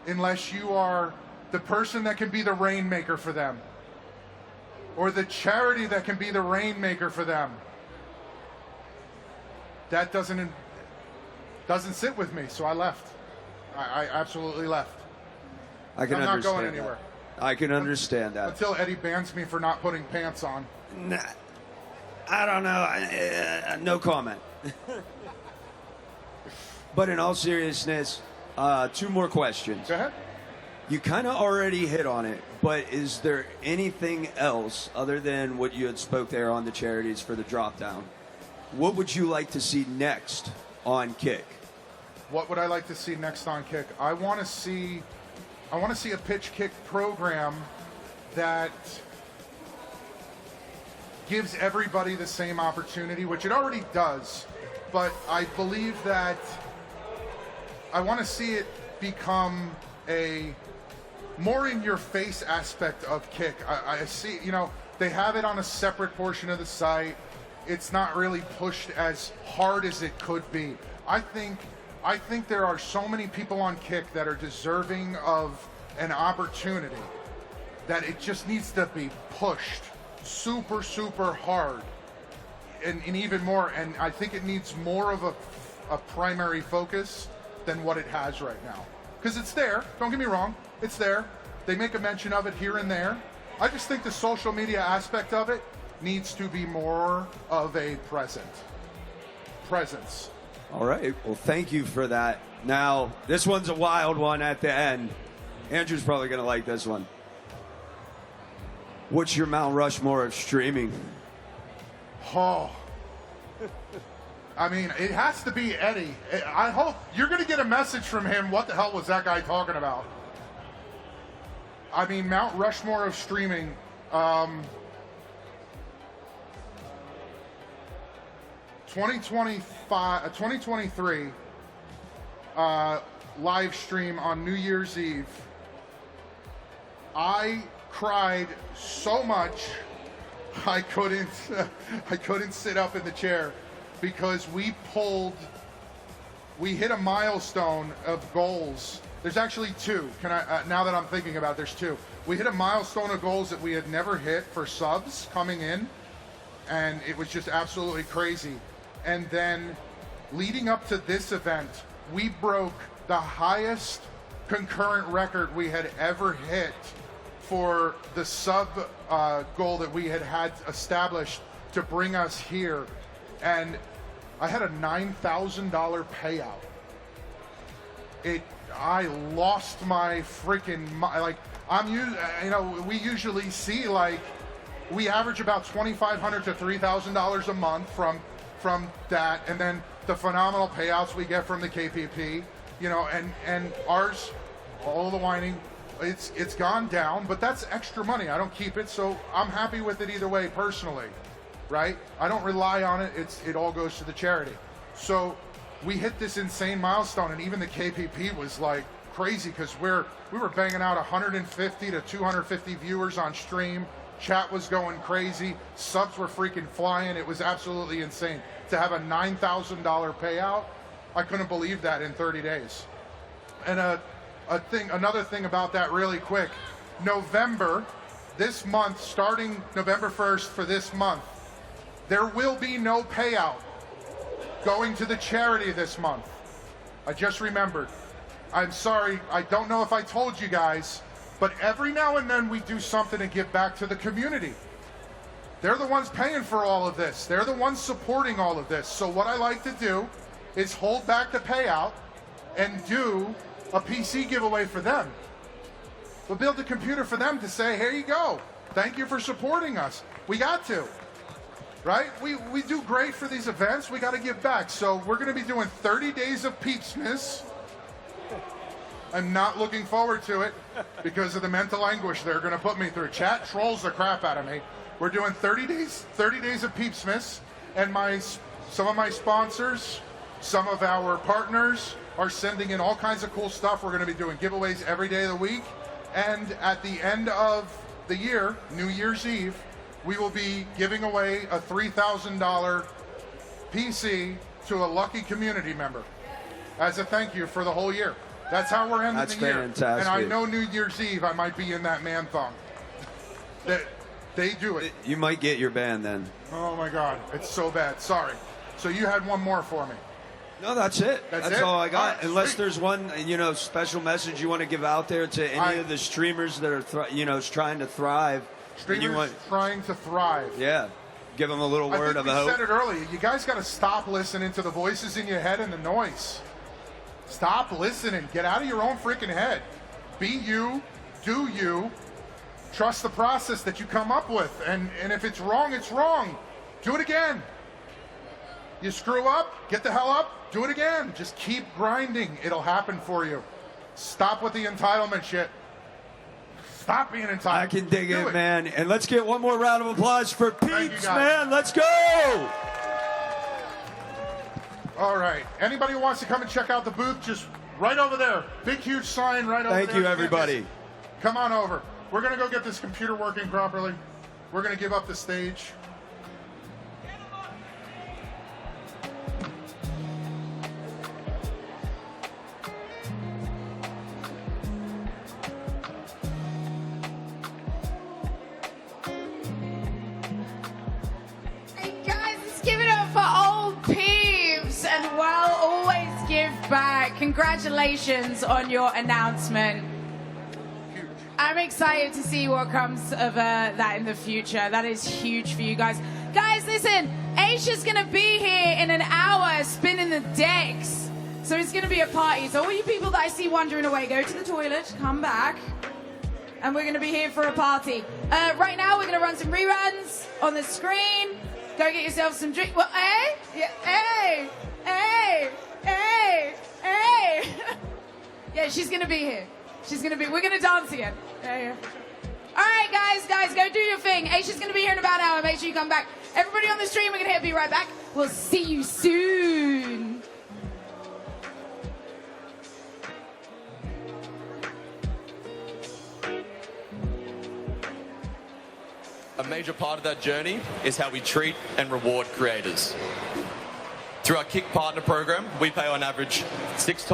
unless you are the person that can be the rainmaker for them, or the charity that can be the rainmaker for them, that doesn't sit with me. So I left. I absolutely left. I can I'm understand not going anywhere. I can understand that. Until Eddie bans me for not putting pants on. Nah, I don't know. No comment. But in all seriousness, 2 more questions. Go ahead. You kind of already hit on it, but is there anything else other than what you had spoke there on the charities for the drop down? What would you like to see next on Kick? What would I like to see next on Kick? I want to see a pitch kick program that gives everybody the same opportunity, which it already does. But I believe that I want to see it become a more in-your-face aspect of Kick. I see, they have it on a separate portion of the site. It's not really pushed as hard as it could be. I think there are so many people on Kick that are deserving of an opportunity that it just needs to be pushed super, super hard and even more. And I think it needs more of a primary focus than what it has right now. Because it's there, don't get me wrong, it's there. They make a mention of it here and there. I just think the social media aspect of it needs to be more of a presence. All right. Well, thank you for that. Now, this one's a wild one at the end. Andrew's probably going to like this one. What's your Mount Rushmore of streaming? Oh. I mean, it has to be Eddie. I hope you're going to get a message from him. What the hell was that guy talking about? I mean, Mount Rushmore of streaming. 2023 live stream on New Year's Eve. I cried so much I couldn't sit up in the chair. because we hit a milestone of goals. There's actually two. Now that I'm thinking about it, there's two. We hit a milestone of goals that we had never hit for subs coming in, and it was just absolutely crazy. And then leading up to this event, we broke the highest concurrent record we had ever hit for the sub goal that we had established to bring us here. And I had a $9,000 payout. I lost my freaking we usually see we average about $2,500 to $3,000 a month from that, and then the phenomenal payouts we get from the KPP, and ours, all the whining, it's gone down, but that's extra money. I don't keep it, so I'm happy with it either way personally, right? I don't rely on it. It all goes to the charity. So we hit this insane milestone, and even the KPP was like crazy because we were banging out 150 to 250 viewers on stream. Chat was going crazy. Subs were freaking flying. It was absolutely insane. To have a $9,000 payout, I couldn't believe that in 30 days. And another thing about that really quick, November, this month, starting November 1st for this month, there will be no payout going to the charity this month. I just remembered. I'm sorry, I don't know if I told you guys, but every now and then we do something to give back to the community. They're the ones paying for all of this. They're the ones supporting all of this. So what I like to do is hold back the payout and do a PC giveaway for them. We'll build a computer for them to say, here you go. Thank you for supporting us. We got to. Right? We do great for these events. We got to give back. So we're going to be doing 30 days of Peepsmas. I'm not looking forward to it because of the mental anguish they're going to put me through. Chat trolls the crap out of me. We're doing 30 days of Peepsmas, and some of my sponsors, some of our partners are sending in all kinds of cool stuff. We're going to be doing giveaways every day of the week, and at the end of the year, New Year's Eve, we will be giving away a $3,000 PC to a lucky community member as a thank you for the whole year. That's how we're ending the year. Fantastic. And I know New Year's Eve I might be in that man thong. They do it. You might get your ban then. Oh my God, it's so bad. Sorry. So you had one more for me. No, that's it. That's all I got. All right, Unless sweet. there's one, special message you want to give out there to any of the streamers that are, trying to thrive. Streamers trying to thrive. Yeah. Give them a little word of hope. hope. I said it earlier. You guys got to stop listening to the voices in your head and the noise. Stop listening. Get out of your own freaking head. Be you. Do you. Trust the process that you come up with. And if it's wrong, it's wrong. Do it again. You screw up, get the hell up, do it again. Just keep grinding. It'll happen for you. Stop with the entitlement shit. Stop being entitled. I can dig it, man. And let's get one more round of applause for Peeps, man. Let's go. All right. Anybody who wants to come and check out the booth, just right over there. Big, huge sign right over there. Thank you, everybody. Come on over. We're going to go get this computer working properly. We're going to give up the stage. Congratulations on your announcement. I'm excited to see what comes of that in the future. That is huge for you guys. Guys, listen, Aisha's going to be here in an hour spinning the decks. So it's going to be a party. So all you people that I see wandering away, go to the toilet, come back, and we're going to be here for a party. Right now, we're going to run some reruns on the screen. Go get yourself some drink. Well, hey? Yeah, hey! Hey! Hey! Hey! Yeah, she's gonna be here. We're gonna dance again. Yeah. All right, guys, go do your thing. Aisha's gonna be here in about an hour. Make sure you come back. Everybody on the stream, we're gonna be right back. We'll see you soon. A major part of that journey is how we treat and reward creators. Through our Kick Partner program, we pay on average 6